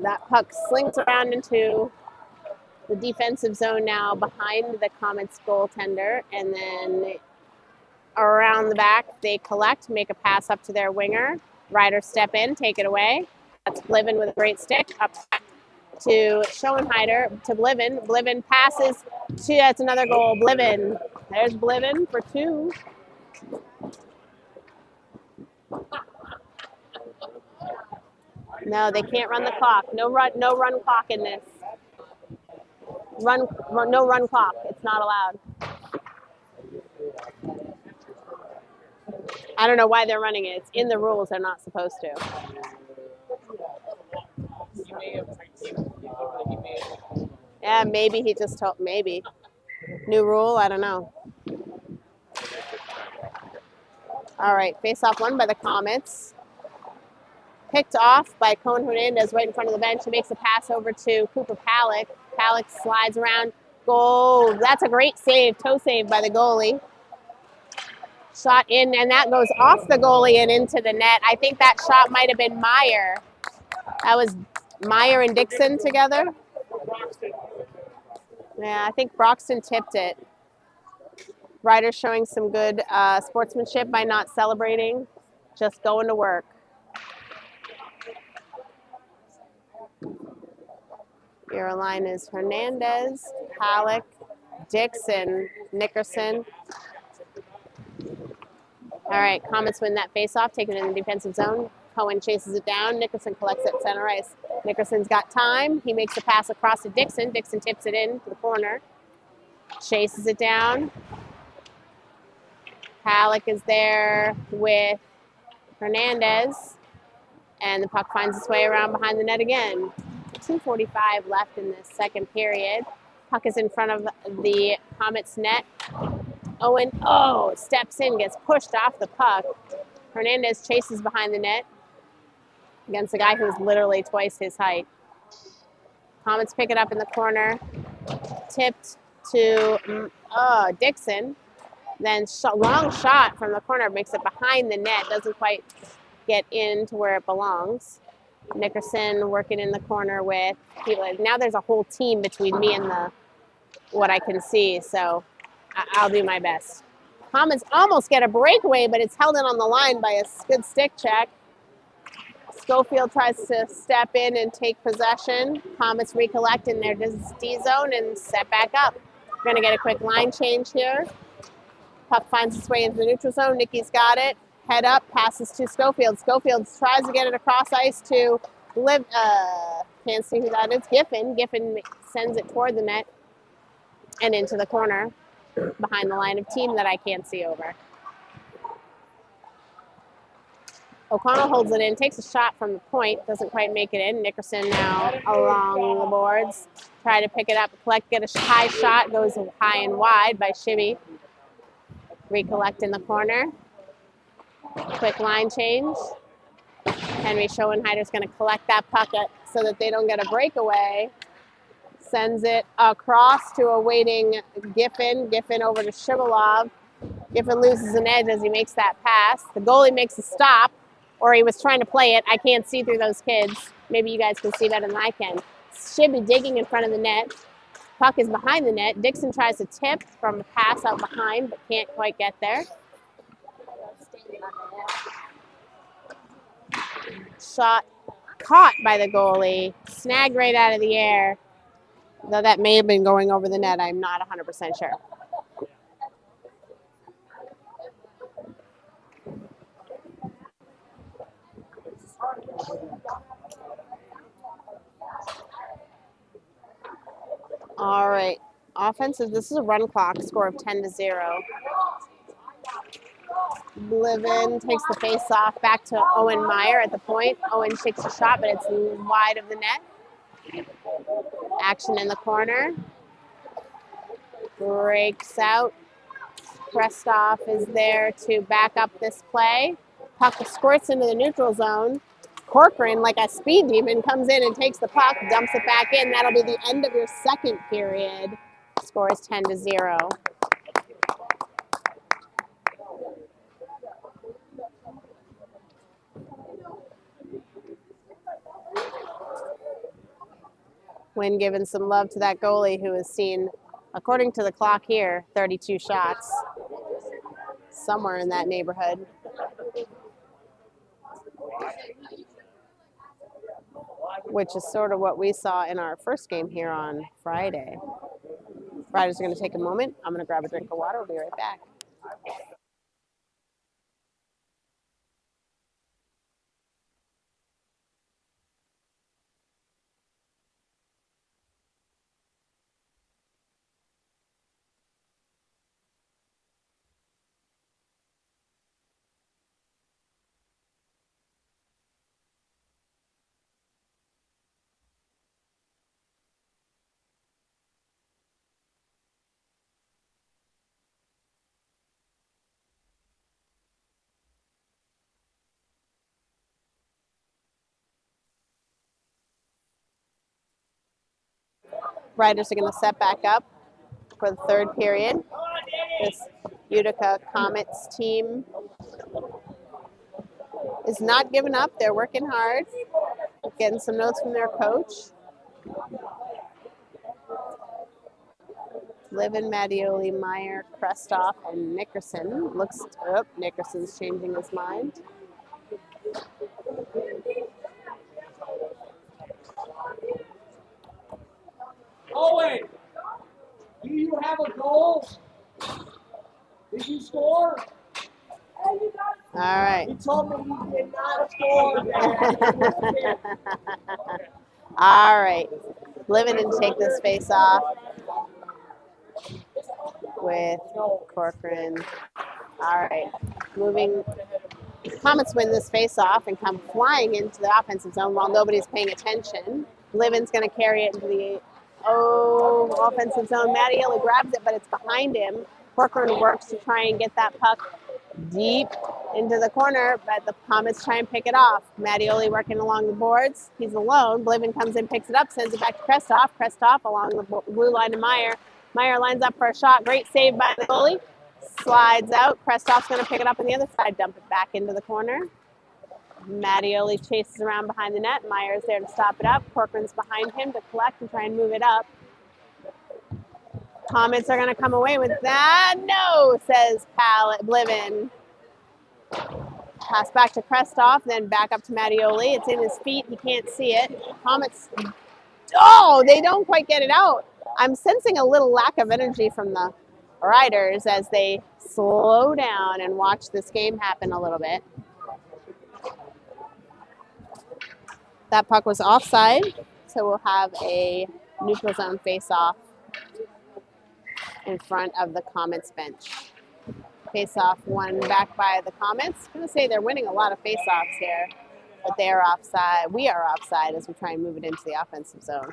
That puck slinks around into the defensive zone now behind the Comets goaltender, and then around the back they collect, make a pass up to their winger. Riders step in, take it away. That's Blivin with a great stick up to Schoenheider to Blivin. Blivin passes to, that's another goal. Blivin, there's Blivin for 2. No, they can't run the clock. No run clock in this. No run clock. It's not allowed. I don't know why they're running it. It's in the rules. They're not supposed to. Yeah, maybe he just told, maybe. New rule, I don't know. All right, face-off won by the Comets. Picked off by Cone Hernandez right in front of the bench. He makes a pass over to Cooper Palick. Palick slides around. Goal. That's a great save. Toe save by the goalie. Shot in, and that goes off the goalie and into the net. I think that shot might have been Meyer. That was Meyer and Dixon together. Yeah, I think Broxton tipped it. Riders showing some good sportsmanship by not celebrating, just going to work. Your line is Hernandez, Palick, Dixon, Nickerson, All right, Comets win that face-off, taken in the defensive zone. Cohen chases it down. Nickerson collects it at center ice. Nickerson's got time. He makes the pass across to Dixon. Dixon tips it in to the corner. Chases it down. Halleck is there with Hernandez. And the puck finds its way around behind the net again. 2:45 left in this second period. Puck is in front of the Comets net. Owen, steps in, gets pushed off the puck. Hernandez chases behind the net against a guy who's literally twice his height. Comets pick it up in the corner. Tipped to Dixon. Then long shot from the corner, makes it behind the net. Doesn't quite get into where it belongs. Nickerson working in the corner with people. Now there's a whole team between me and what I can see, so I'll do my best. Comets almost get a breakaway, but it's held in on the line by a good stick check. Schofield tries to step in and take possession. Comets recollect in their D zone and set back up. We're going to get a quick line change here. Puck finds its way into the neutral zone. Nicky's got it. Head up, passes to Schofield. Schofield tries to get it across ice to can't see who that is. Giffen. Giffen sends it toward the net and into the corner behind the line of team that I can't see over. O'Connell holds it in, takes a shot from the point, doesn't quite make it in. Nickerson now along the boards. Try to pick it up, get a high shot, goes high and wide by Shibby. Recollect in the corner. Quick line change. Henry Schoenheider's going to collect that puck so that they don't get a breakaway. Sends it across to a waiting Giffen. Giffen over to Shibalov. Giffen loses an edge as he makes that pass. The goalie makes a stop, or he was trying to play it. I can't see through those kids. Maybe you guys can see better than I can. Shibby digging in front of the net. Puck is behind the net. Dixon tries to tip from a pass out behind, but can't quite get there. Shot caught by the goalie, snagged right out of the air. Though that may have been going over the net, I'm not 100% sure. All right, offensive, this is a run clock, score of 10-0. Bliven takes the face off back to Owen Meyer at the point. Owen takes a shot, but it's wide of the net. Action in the corner. Breaks out. Krestoff is there to back up this play. Puck squirts into the neutral zone. Corcoran, like a speed demon, comes in and takes the puck, dumps it back in. That'll be the end of your second period. Score is 10-0. When giving some love to that goalie who has seen, according to the clock here, 32 shots. Somewhere in that neighborhood. Which is sort of what we saw in our first game here on Friday. Riders are going to take a moment. I'm going to grab a drink of water. We'll be right back. Riders are going to set back up for the third period. This Utica Comets team is not giving up. They're working hard, getting some notes from their coach. Livin, Mattioli, Meyer, Krestoff, and Nickerson. Nickerson's changing his mind. Owen, do you have a goal? Did you score? All right. He told me he did not score. All right. Blivin didn't take this face off with Corcoran. All right. Moving. Comets win this face off and come flying into the offensive zone while nobody's paying attention. Blivin's going to carry it into the offensive zone. Mattioli grabs it, but it's behind him. Corcoran works to try and get that puck deep into the corner, but the Comets try and pick it off. Mattioli working along the boards. He's alone. Blivin comes in, picks it up, sends it back to Krestoff. Krestoff along the blue line to Meyer. Meyer lines up for a shot. Great save by the goalie. Slides out. Krestoff's going to pick it up on the other side, dump it back into the corner. Mattioli chases around behind the net. Meyer's there to stop it up. Corcoran's behind him to collect and try and move it up. Comets are going to come away with that. No, says Blivin. Pass back to Krestoff, then back up to Mattioli. It's in his feet. He can't see it. Comets, they don't quite get it out. I'm sensing a little lack of energy from the riders as they slow down and watch this game happen a little bit. That puck was offside, so we'll have a neutral zone face-off in front of the Comets bench. Face-off won back by the Comets. I'm going to say they're winning a lot of face-offs here, but they are offside. We are offside as we try and move it into the offensive zone.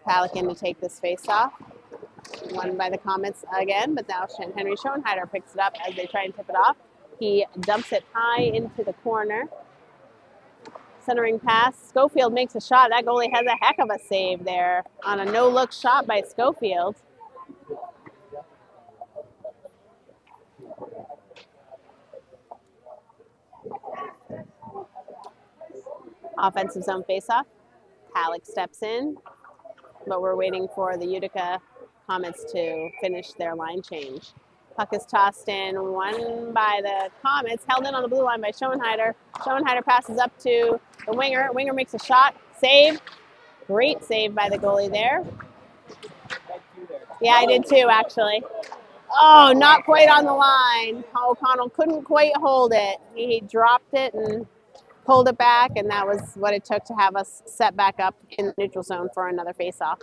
Pelican to take this face-off. Won by the Comets again, but now Henry Schoenheider picks it up as they try and tip it off. He dumps it high into the corner. Centering pass. Schofield makes a shot. That goalie has a heck of a save there on a no-look shot by Schofield. Offensive zone faceoff. Halleck steps in, but we're waiting for the Utica Comets to finish their line change. Puck is tossed in, won by the Comets, held in on the blue line by Schoenheider. Schoenheider passes up to the winger. Winger makes a shot. Save. Great save by the goalie there. Yeah, I did too, actually. Oh, not quite on the line. O'Connell couldn't quite hold it. He dropped it and pulled it back, and that was what it took to have us set back up in the neutral zone for another face-off.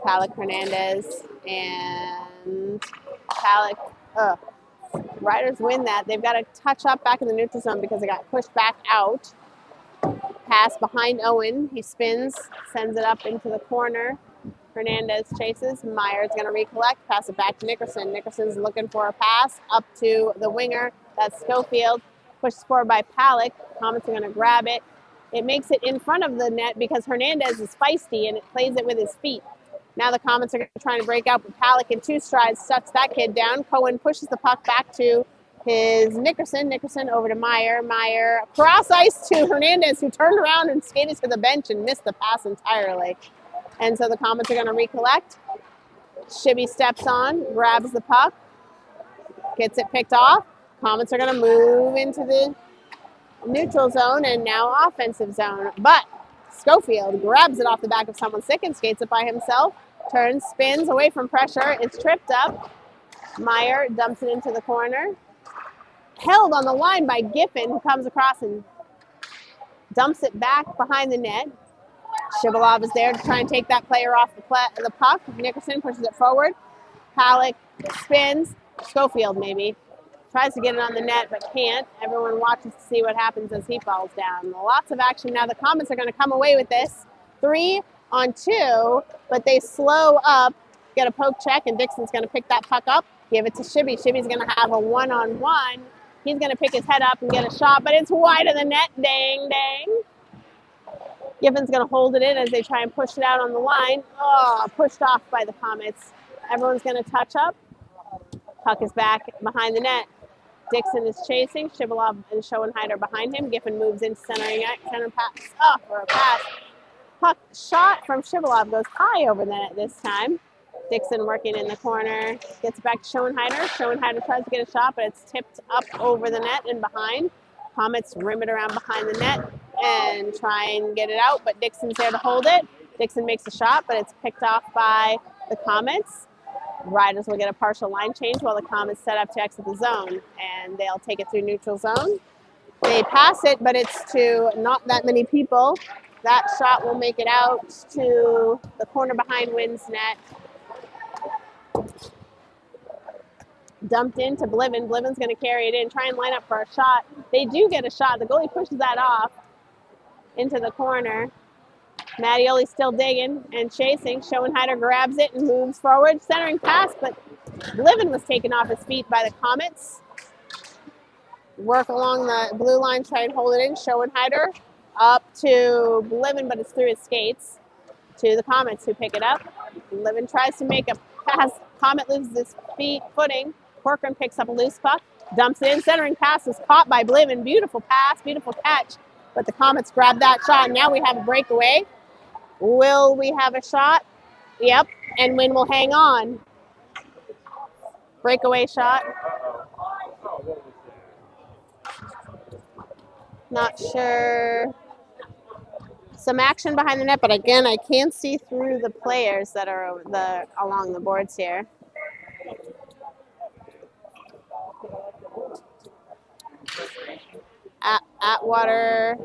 Palak Hernandez and Palak. Riders win that. They've got to touch up back in the neutral zone because they got pushed back out. Pass behind Owen. He spins, sends it up into the corner. Hernandez chases. Meyer's going to recollect. Pass it back to Nickerson. Nickerson's looking for a pass up to the winger. That's Schofield. Pushed forward by Palak. Comets are going to grab it. It makes it in front of the net because Hernandez is feisty and it plays it with his feet. Now the Comets are trying to break out, but Palak in two strides shuts that kid down. Cohen pushes the puck back to his Nickerson. Nickerson over to Meyer. Meyer cross ice to Hernandez, who turned around and skated to the bench and missed the pass entirely. And so the Comets are going to recollect. Shibby steps on, grabs the puck, gets it picked off. Comets are going to move into the neutral zone and now offensive zone. But Schofield grabs it off the back of someone sick and skates it by himself. Turns, spins away from pressure. It's tripped up. Meyer dumps it into the corner. Held on the line by Giffen, who comes across and dumps it back behind the net. Shibalov is there to try and take that player off the puck. Nickerson pushes it forward. Palak spins. Schofield maybe. Tries to get it on the net, but can't. Everyone watches to see what happens as he falls down. Lots of action now. The Comets are going to come away with this. 3-on-2, but they slow up, get a poke check, and Dixon's going to pick that puck up, give it to Shibby. Shibby's going to have a one-on-one. He's going to pick his head up and get a shot, but it's wide of the net. Dang, dang. Giffen's going to hold it in as they try and push it out on the line. Oh, pushed off by the Comets. Everyone's going to touch up. Puck is back behind the net. Dixon is chasing. Shibalov and Schoenheider behind him. Giffen moves in center pass for a pass. Puck shot from Shibalov goes high over the net this time. Dixon working in the corner. Gets back to Schoenheider. Schoenheider tries to get a shot, but it's tipped up over the net and behind. Comets rim it around behind the net. and try and get it out, but Dixon's there to hold it. Dixon makes a shot, but it's picked off by the Comets. Riders will get a partial line change while the Comets set up to exit the zone, and they'll take it through neutral zone. They pass it, but it's to not that many people. That shot will make it out to the corner behind Wynn's net. Dumped into Bliven. Bliven's going to carry it in, try and line up for a shot. They do get a shot. The goalie pushes that off into the corner. Mattioli's still digging and chasing. Schoenheider grabs it and moves forward. Centering pass, but Bliven was taken off his feet by the Comets. Work along the blue line, try and hold it in. Schoenheider up to Bliven, but it's through his skates to the Comets who pick it up. Bliven tries to make a pass. Comet loses his footing. Corcoran picks up a loose puck, dumps it in. Centering pass is caught by Bliven. Beautiful pass, beautiful catch. But the Comets grab that shot. Now we have a breakaway. Will we have a shot? Yep. And Wynn will hang on. Breakaway shot. Not sure. Some action behind the net, but again, I can't see through the players that are along the boards here. Atwater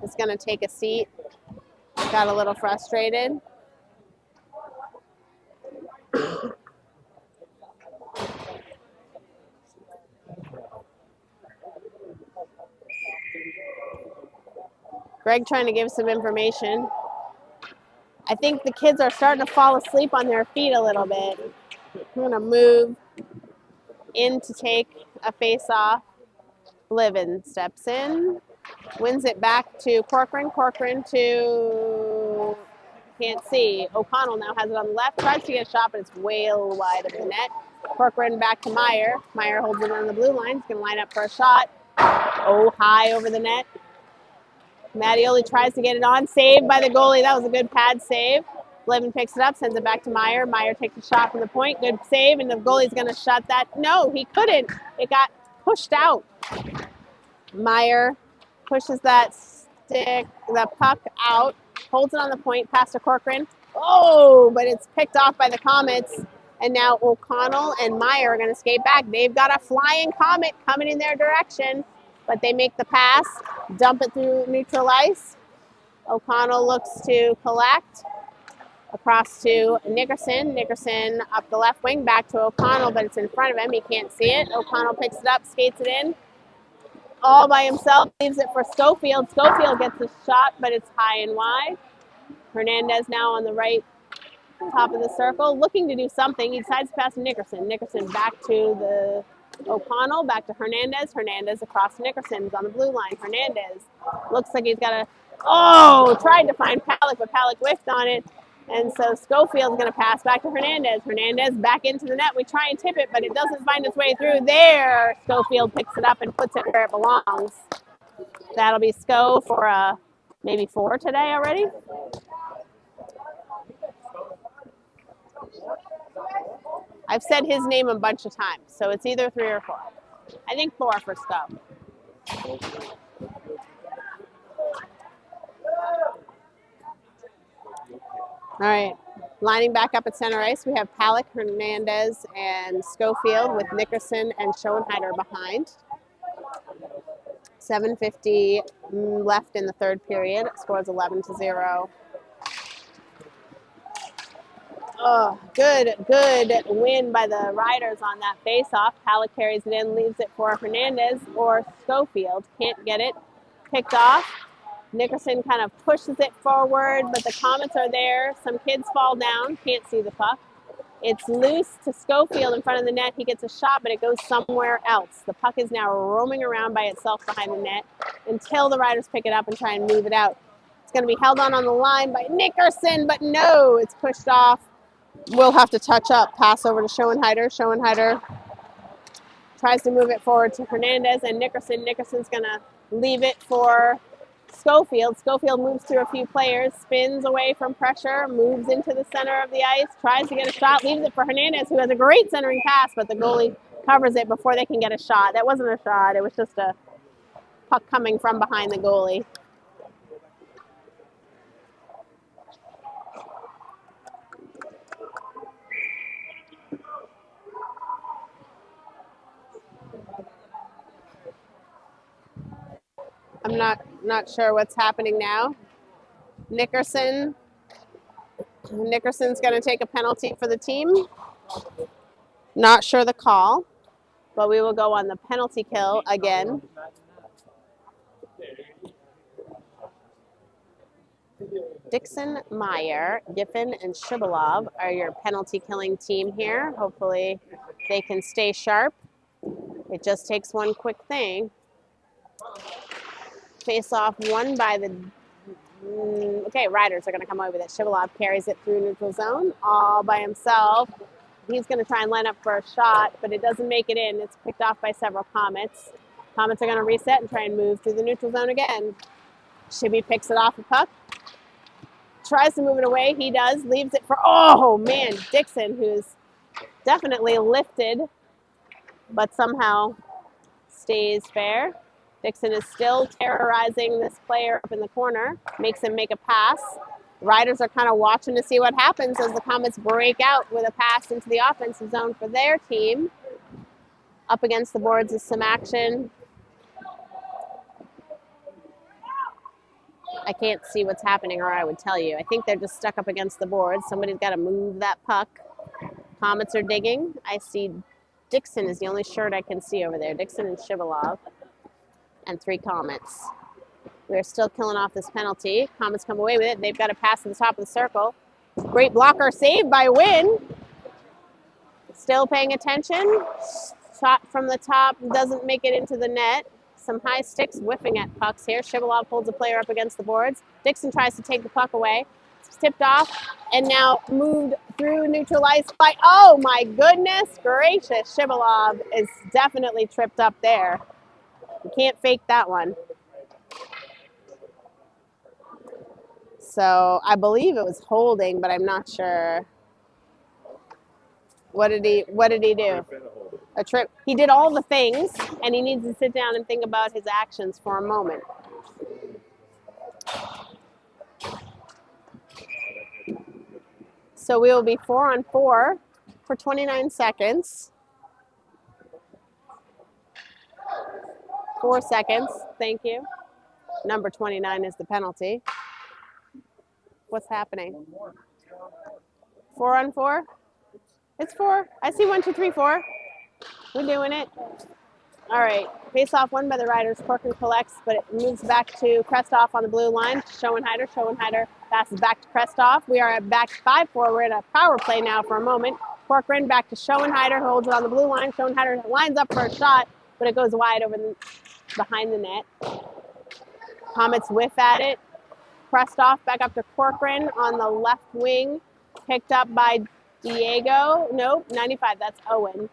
is going to take a seat. Got a little frustrated. Greg trying to give some information. I think the kids are starting to fall asleep on their feet a little bit. I'm going to move in to take a face-off. Bliven steps in, wins it back to Corcoran. Corcoran to, can't see. O'Connell now has it on the left, tries to get a shot, but it's way wide of the net. Corcoran back to Meyer. Meyer holds it on the blue line. He's going to line up for a shot. Oh, high over the net. Mattioli tries to get it on. Saved by the goalie. That was a good pad save. Bliven picks it up, sends it back to Meyer. Meyer takes a shot from the point. Good save, and the goalie's going to shut that. No, he couldn't. It got pushed out. Meyer pushes that the puck out, holds it on the point, pass to Corcoran. Oh, but it's picked off by the Comets. And now O'Connell and Meyer are going to skate back. They've got a flying Comet coming in their direction, but they make the pass, dump it through neutral ice. O'Connell looks to collect. Across to Nickerson. Nickerson up the left wing, back to O'Connell, but it's in front of him. He can't see it. O'Connell picks it up, skates it in. All by himself, leaves it for Schofield. Schofield gets a shot, but it's high and wide. Hernandez now on the right top of the circle, looking to do something. He decides to pass to Nickerson. Nickerson back to the O'Connell, back to Hernandez. Hernandez across to Nickerson. He's on the blue line. Hernandez looks like he's got a, tried to find Palick, but Palick whiffed on it. And so Schofield's going to pass back to Hernandez. Hernandez back into the net. We try and tip it, but it doesn't find its way through there. Schofield picks it up and puts it where it belongs. That'll be Sco for maybe 4 today already. I've said his name a bunch of times, so it's either 3 or 4. I think 4 for Sco. All right, lining back up at center ice, we have Palick, Hernandez, and Schofield with Nickerson and Schoenheider behind. 7:50 left in the third period. Scores 11-0. Oh, good win by the Riders on that face-off. Palick carries it in, leaves it for Hernandez or Schofield. Can't get it picked off. Nickerson kind of pushes it forward, but the Comets are there. Some kids fall down, can't see the puck. It's loose to Schofield in front of the net. He gets a shot, but it goes somewhere else. The puck is now roaming around by itself behind the net until the Riders pick it up and try and move it out. It's going to be held on the line by Nickerson, but no, it's pushed off. We'll have to touch up. Pass over to Schoenheider. Schoenheider tries to move it forward to Hernandez and Nickerson. Nickerson's going to leave it for Schofield. Schofield moves through a few players, spins away from pressure, moves into the center of the ice, tries to get a shot, leaves it for Hernandez, who has a great centering pass, but the goalie covers it before they can get a shot. That wasn't a shot. It was just Puck coming from behind the goalie. I'm not sure what's happening now. Nickerson's going to take a penalty for the team. Not sure the call, but we will go on the penalty kill again. Dixon, Meyer, Giffen, and Shibalov are your penalty killing team here. Hopefully they can stay sharp. It just takes one quick thing. Face off won by the... Okay, Riders are going to come away with it. Shibalov carries it through neutral zone all by himself. He's going to try and line up for a shot, but it doesn't make it in. It's picked off by several Comets. Comets are going to reset and try and move through the neutral zone again. Shibby picks it off the puck. Tries to move it away. He does. Leaves it for, oh man, Dixon, who's definitely lifted, but somehow stays fair. Dixon is still terrorizing this player up in the corner. Makes him make a pass. Riders are kind of watching to see what happens as the Comets break out with a pass into the offensive zone for their team. Up against the boards is some action. I can't see what's happening, or I would tell you. I think they're just stuck up against the boards. Somebody's got to move that puck. Comets are digging. I see Dixon is the only shirt I can see over there. Dixon and Shibalov. And 3 Comets. We're still killing off this penalty. Comets come away with it. They've got a pass to the top of the circle. Great blocker save by Wynn. Still paying attention. Shot from the top doesn't make it into the net. Some high sticks whiffing at pucks here. Shibalov holds a player up against the boards. Dixon tries to take the puck away. It's tipped off and now moved through neutral ice by, oh my goodness gracious. Shibalov is definitely tripped up there. You can't fake that one. So I believe it was holding, but I'm not sure. What did he do? A trip. He did all the things, and he needs to sit down and think about his actions for a moment. So we will be 4-on-4 for 29 seconds. 4 seconds, thank you. Number 29 is the penalty. What's happening? 4-on-4? It's 4. I see 1, 2, 3, 4. We're doing it. All right, face off won by the Riders. Corcoran collects, but it moves back to Krestoff on the blue line. Schoenheider. Schoenheider passes back to Krestoff. We are at back 5-4. We're at a power play now for a moment. Corcoran back to Schoenheider, who holds it on the blue line. Schoenheider lines up for a shot, but it goes wide over behind the net. Comets whiff at it. Krestoff back up to Corcoran on the left wing. Picked up by Diego. Nope, 95. That's Owen.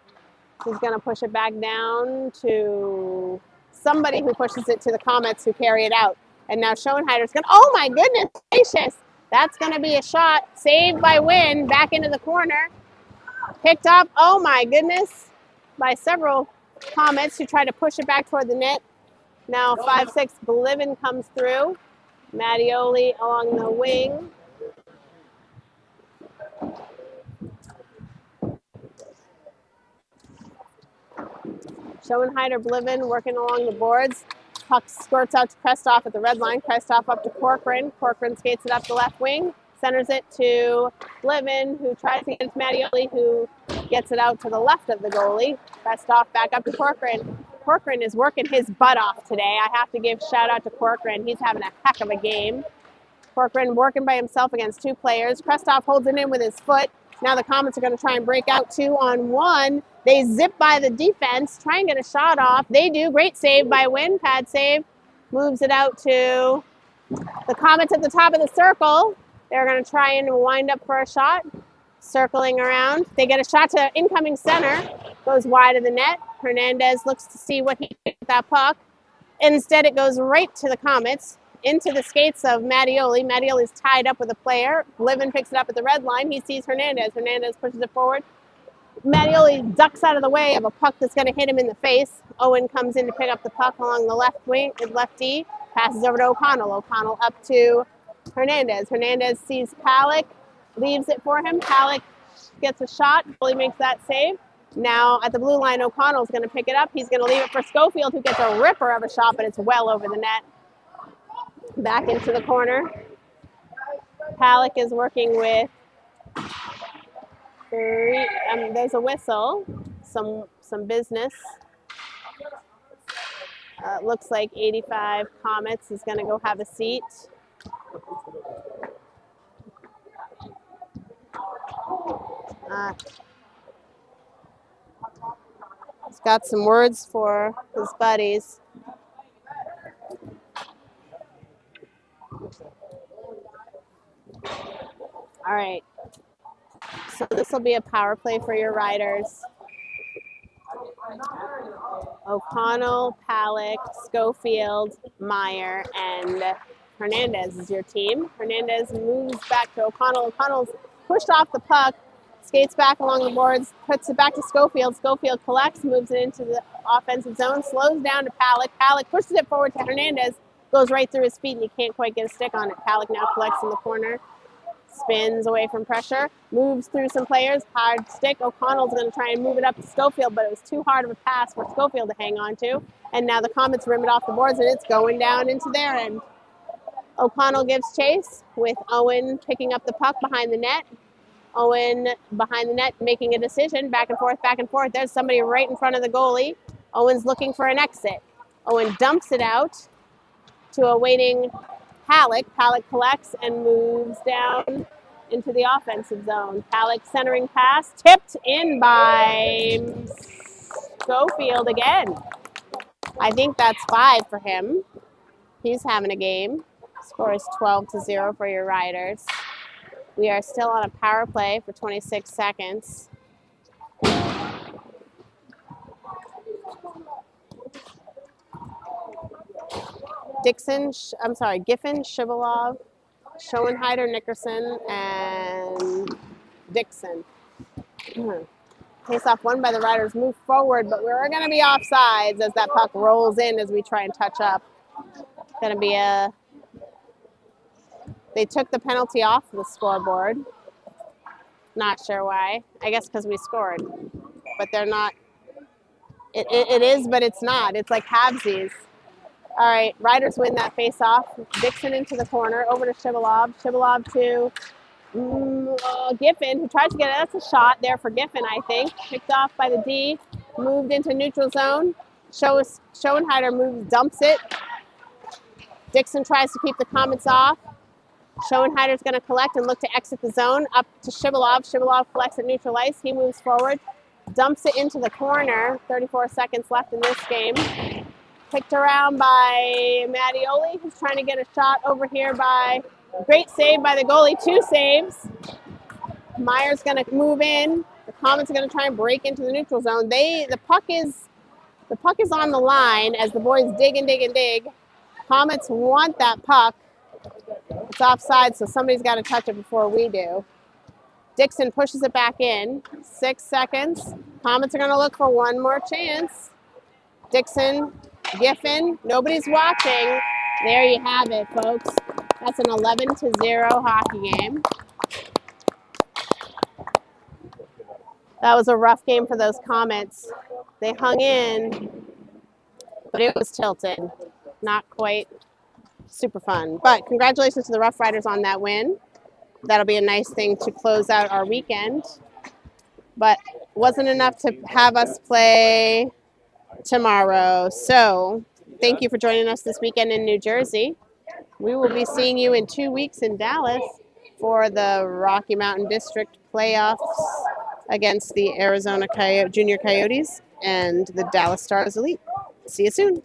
He's going to push it back down to somebody who pushes it to the Comets who carry it out. And now Schoenheider's going to, oh my goodness gracious. That's going to be a shot. Saved by Wynn, back into the corner. Picked up, oh my goodness, by several Comets who try to push it back toward the net. Now 5-6 Bliven comes through. Mattioli along the wing. Schoenheider, Bliven working along the boards. Puck squirts out to Krestoff at the red line. Krestoff up to Corcoran. Corcoran skates it up the left wing. Centers it to Bliven, who tries to get it to Mattioli, who gets it out to the left of the goalie. Krestoff back up to Corcoran. Corcoran is working his butt off today. I have to give shout out to Corcoran. He's having a heck of a game. Corcoran working by himself against 2 players. Krestoff holds it in with his foot. Now the Comets are going to try and break out 2-on-1. They zip by the defense, try and get a shot off. They do. Great save by Wynn. Pad save. Moves it out to the Comets at the top of the circle. They're going to try and wind up for a shot. Circling around. They get a shot to incoming center. Goes wide of the net. Hernandez looks to see what he can do with that puck. Instead, it goes right to the Comets. Into the skates of Mattioli. Mattioli's tied up with a player. Bliven picks it up at the red line. He sees Hernandez. Hernandez pushes it forward. Mattioli ducks out of the way of a puck that's going to hit him in the face. Owen comes in to pick up the puck along the left wing, left D, passes over to O'Connell. O'Connell up to Hernandez. Hernandez sees Palick, leaves it for him. Palick gets a shot, fully makes that save. Now at the blue line, O'Connell's going to pick it up. He's going to leave it for Schofield, who gets a ripper of a shot, but it's well over the net. Back into the corner. Palick is working with three. There's a whistle. Some business. Looks like 85 Comets is going to go have a seat. He's got some words for his buddies. All right. So this will be a power play for your riders. O'Connell, Palick, Schofield, Meyer, and Hernandez is your team. Hernandez moves back to O'Connell. O'Connell's pushed off the puck, skates back along the boards, puts it back to Schofield. Schofield collects, moves it into the offensive zone, slows down to Palick. Palick pushes it forward to Hernandez, goes right through his feet, and he can't quite get a stick on it. Palick now collects in the corner. Spins away from pressure, moves through some players, hard stick. O'Connell's going to try and move it up to Schofield, but it was too hard of a pass for Schofield to hang on to. And now the Comets rim it off the boards, and it's going down into their end. O'Connell gives chase with Owen picking up the puck behind the net. Owen behind the net making a decision, back and forth, back and forth. There's somebody right in front of the goalie. Owen's looking for an exit. Owen dumps it out to a waiting Palick. Palick collects and moves down into the offensive zone. Palick centering pass, tipped in by Schofield again. I think that's 5 for him. He's having a game. Score is 12-0 for your Riders. We are still on a power play for 26 seconds. Giffen, Shivalov, Schoenheider, Nickerson, and Dixon. Face off won by the Riders, move forward, but we're going to be offsides as that puck rolls in as we try and touch up. Going to be they took the penalty off the scoreboard. Not sure why. I guess because we scored. But they're not. It is, but it's not. It's like halvesies. All right, Riders win that face-off. Dixon into the corner, over to Shivalov. Shivalov to Giffen, who tried to get it. That's a shot there for Giffen, I think. Picked off by the D, moved into neutral zone. Schoenheider dumps it. Dixon tries to keep the Comets off. Schoenheider's going to collect and look to exit the zone. Up to Shivalov. Shivalov collects at neutral ice. He moves forward, dumps it into the corner. 34 seconds left in this game. Picked around by Mattioli, who's trying to get a shot over here by, great save by the goalie, 2 saves. Meyer's going to move in. The Comets are going to try and break into the neutral zone. The puck is on the line as the boys dig and dig and dig. Comets want that puck. It's offside, so somebody's got to touch it before we do. Dixon pushes it back in. 6 seconds. Comets are going to look for one more chance. Dixon, Giffen, nobody's watching. There you have it, folks. That's an 11-0 hockey game. That was a rough game for those Comets. They hung in, but it was tilted. Not quite super fun. But congratulations to the Rough Riders on that win. That'll be a nice thing to close out our weekend. But wasn't enough to have us play tomorrow. So thank you for joining us this weekend in New Jersey. We will be seeing you in 2 weeks in Dallas for the Rocky Mountain District playoffs against the Arizona Junior Coyotes and the Dallas Stars Elite. See you soon.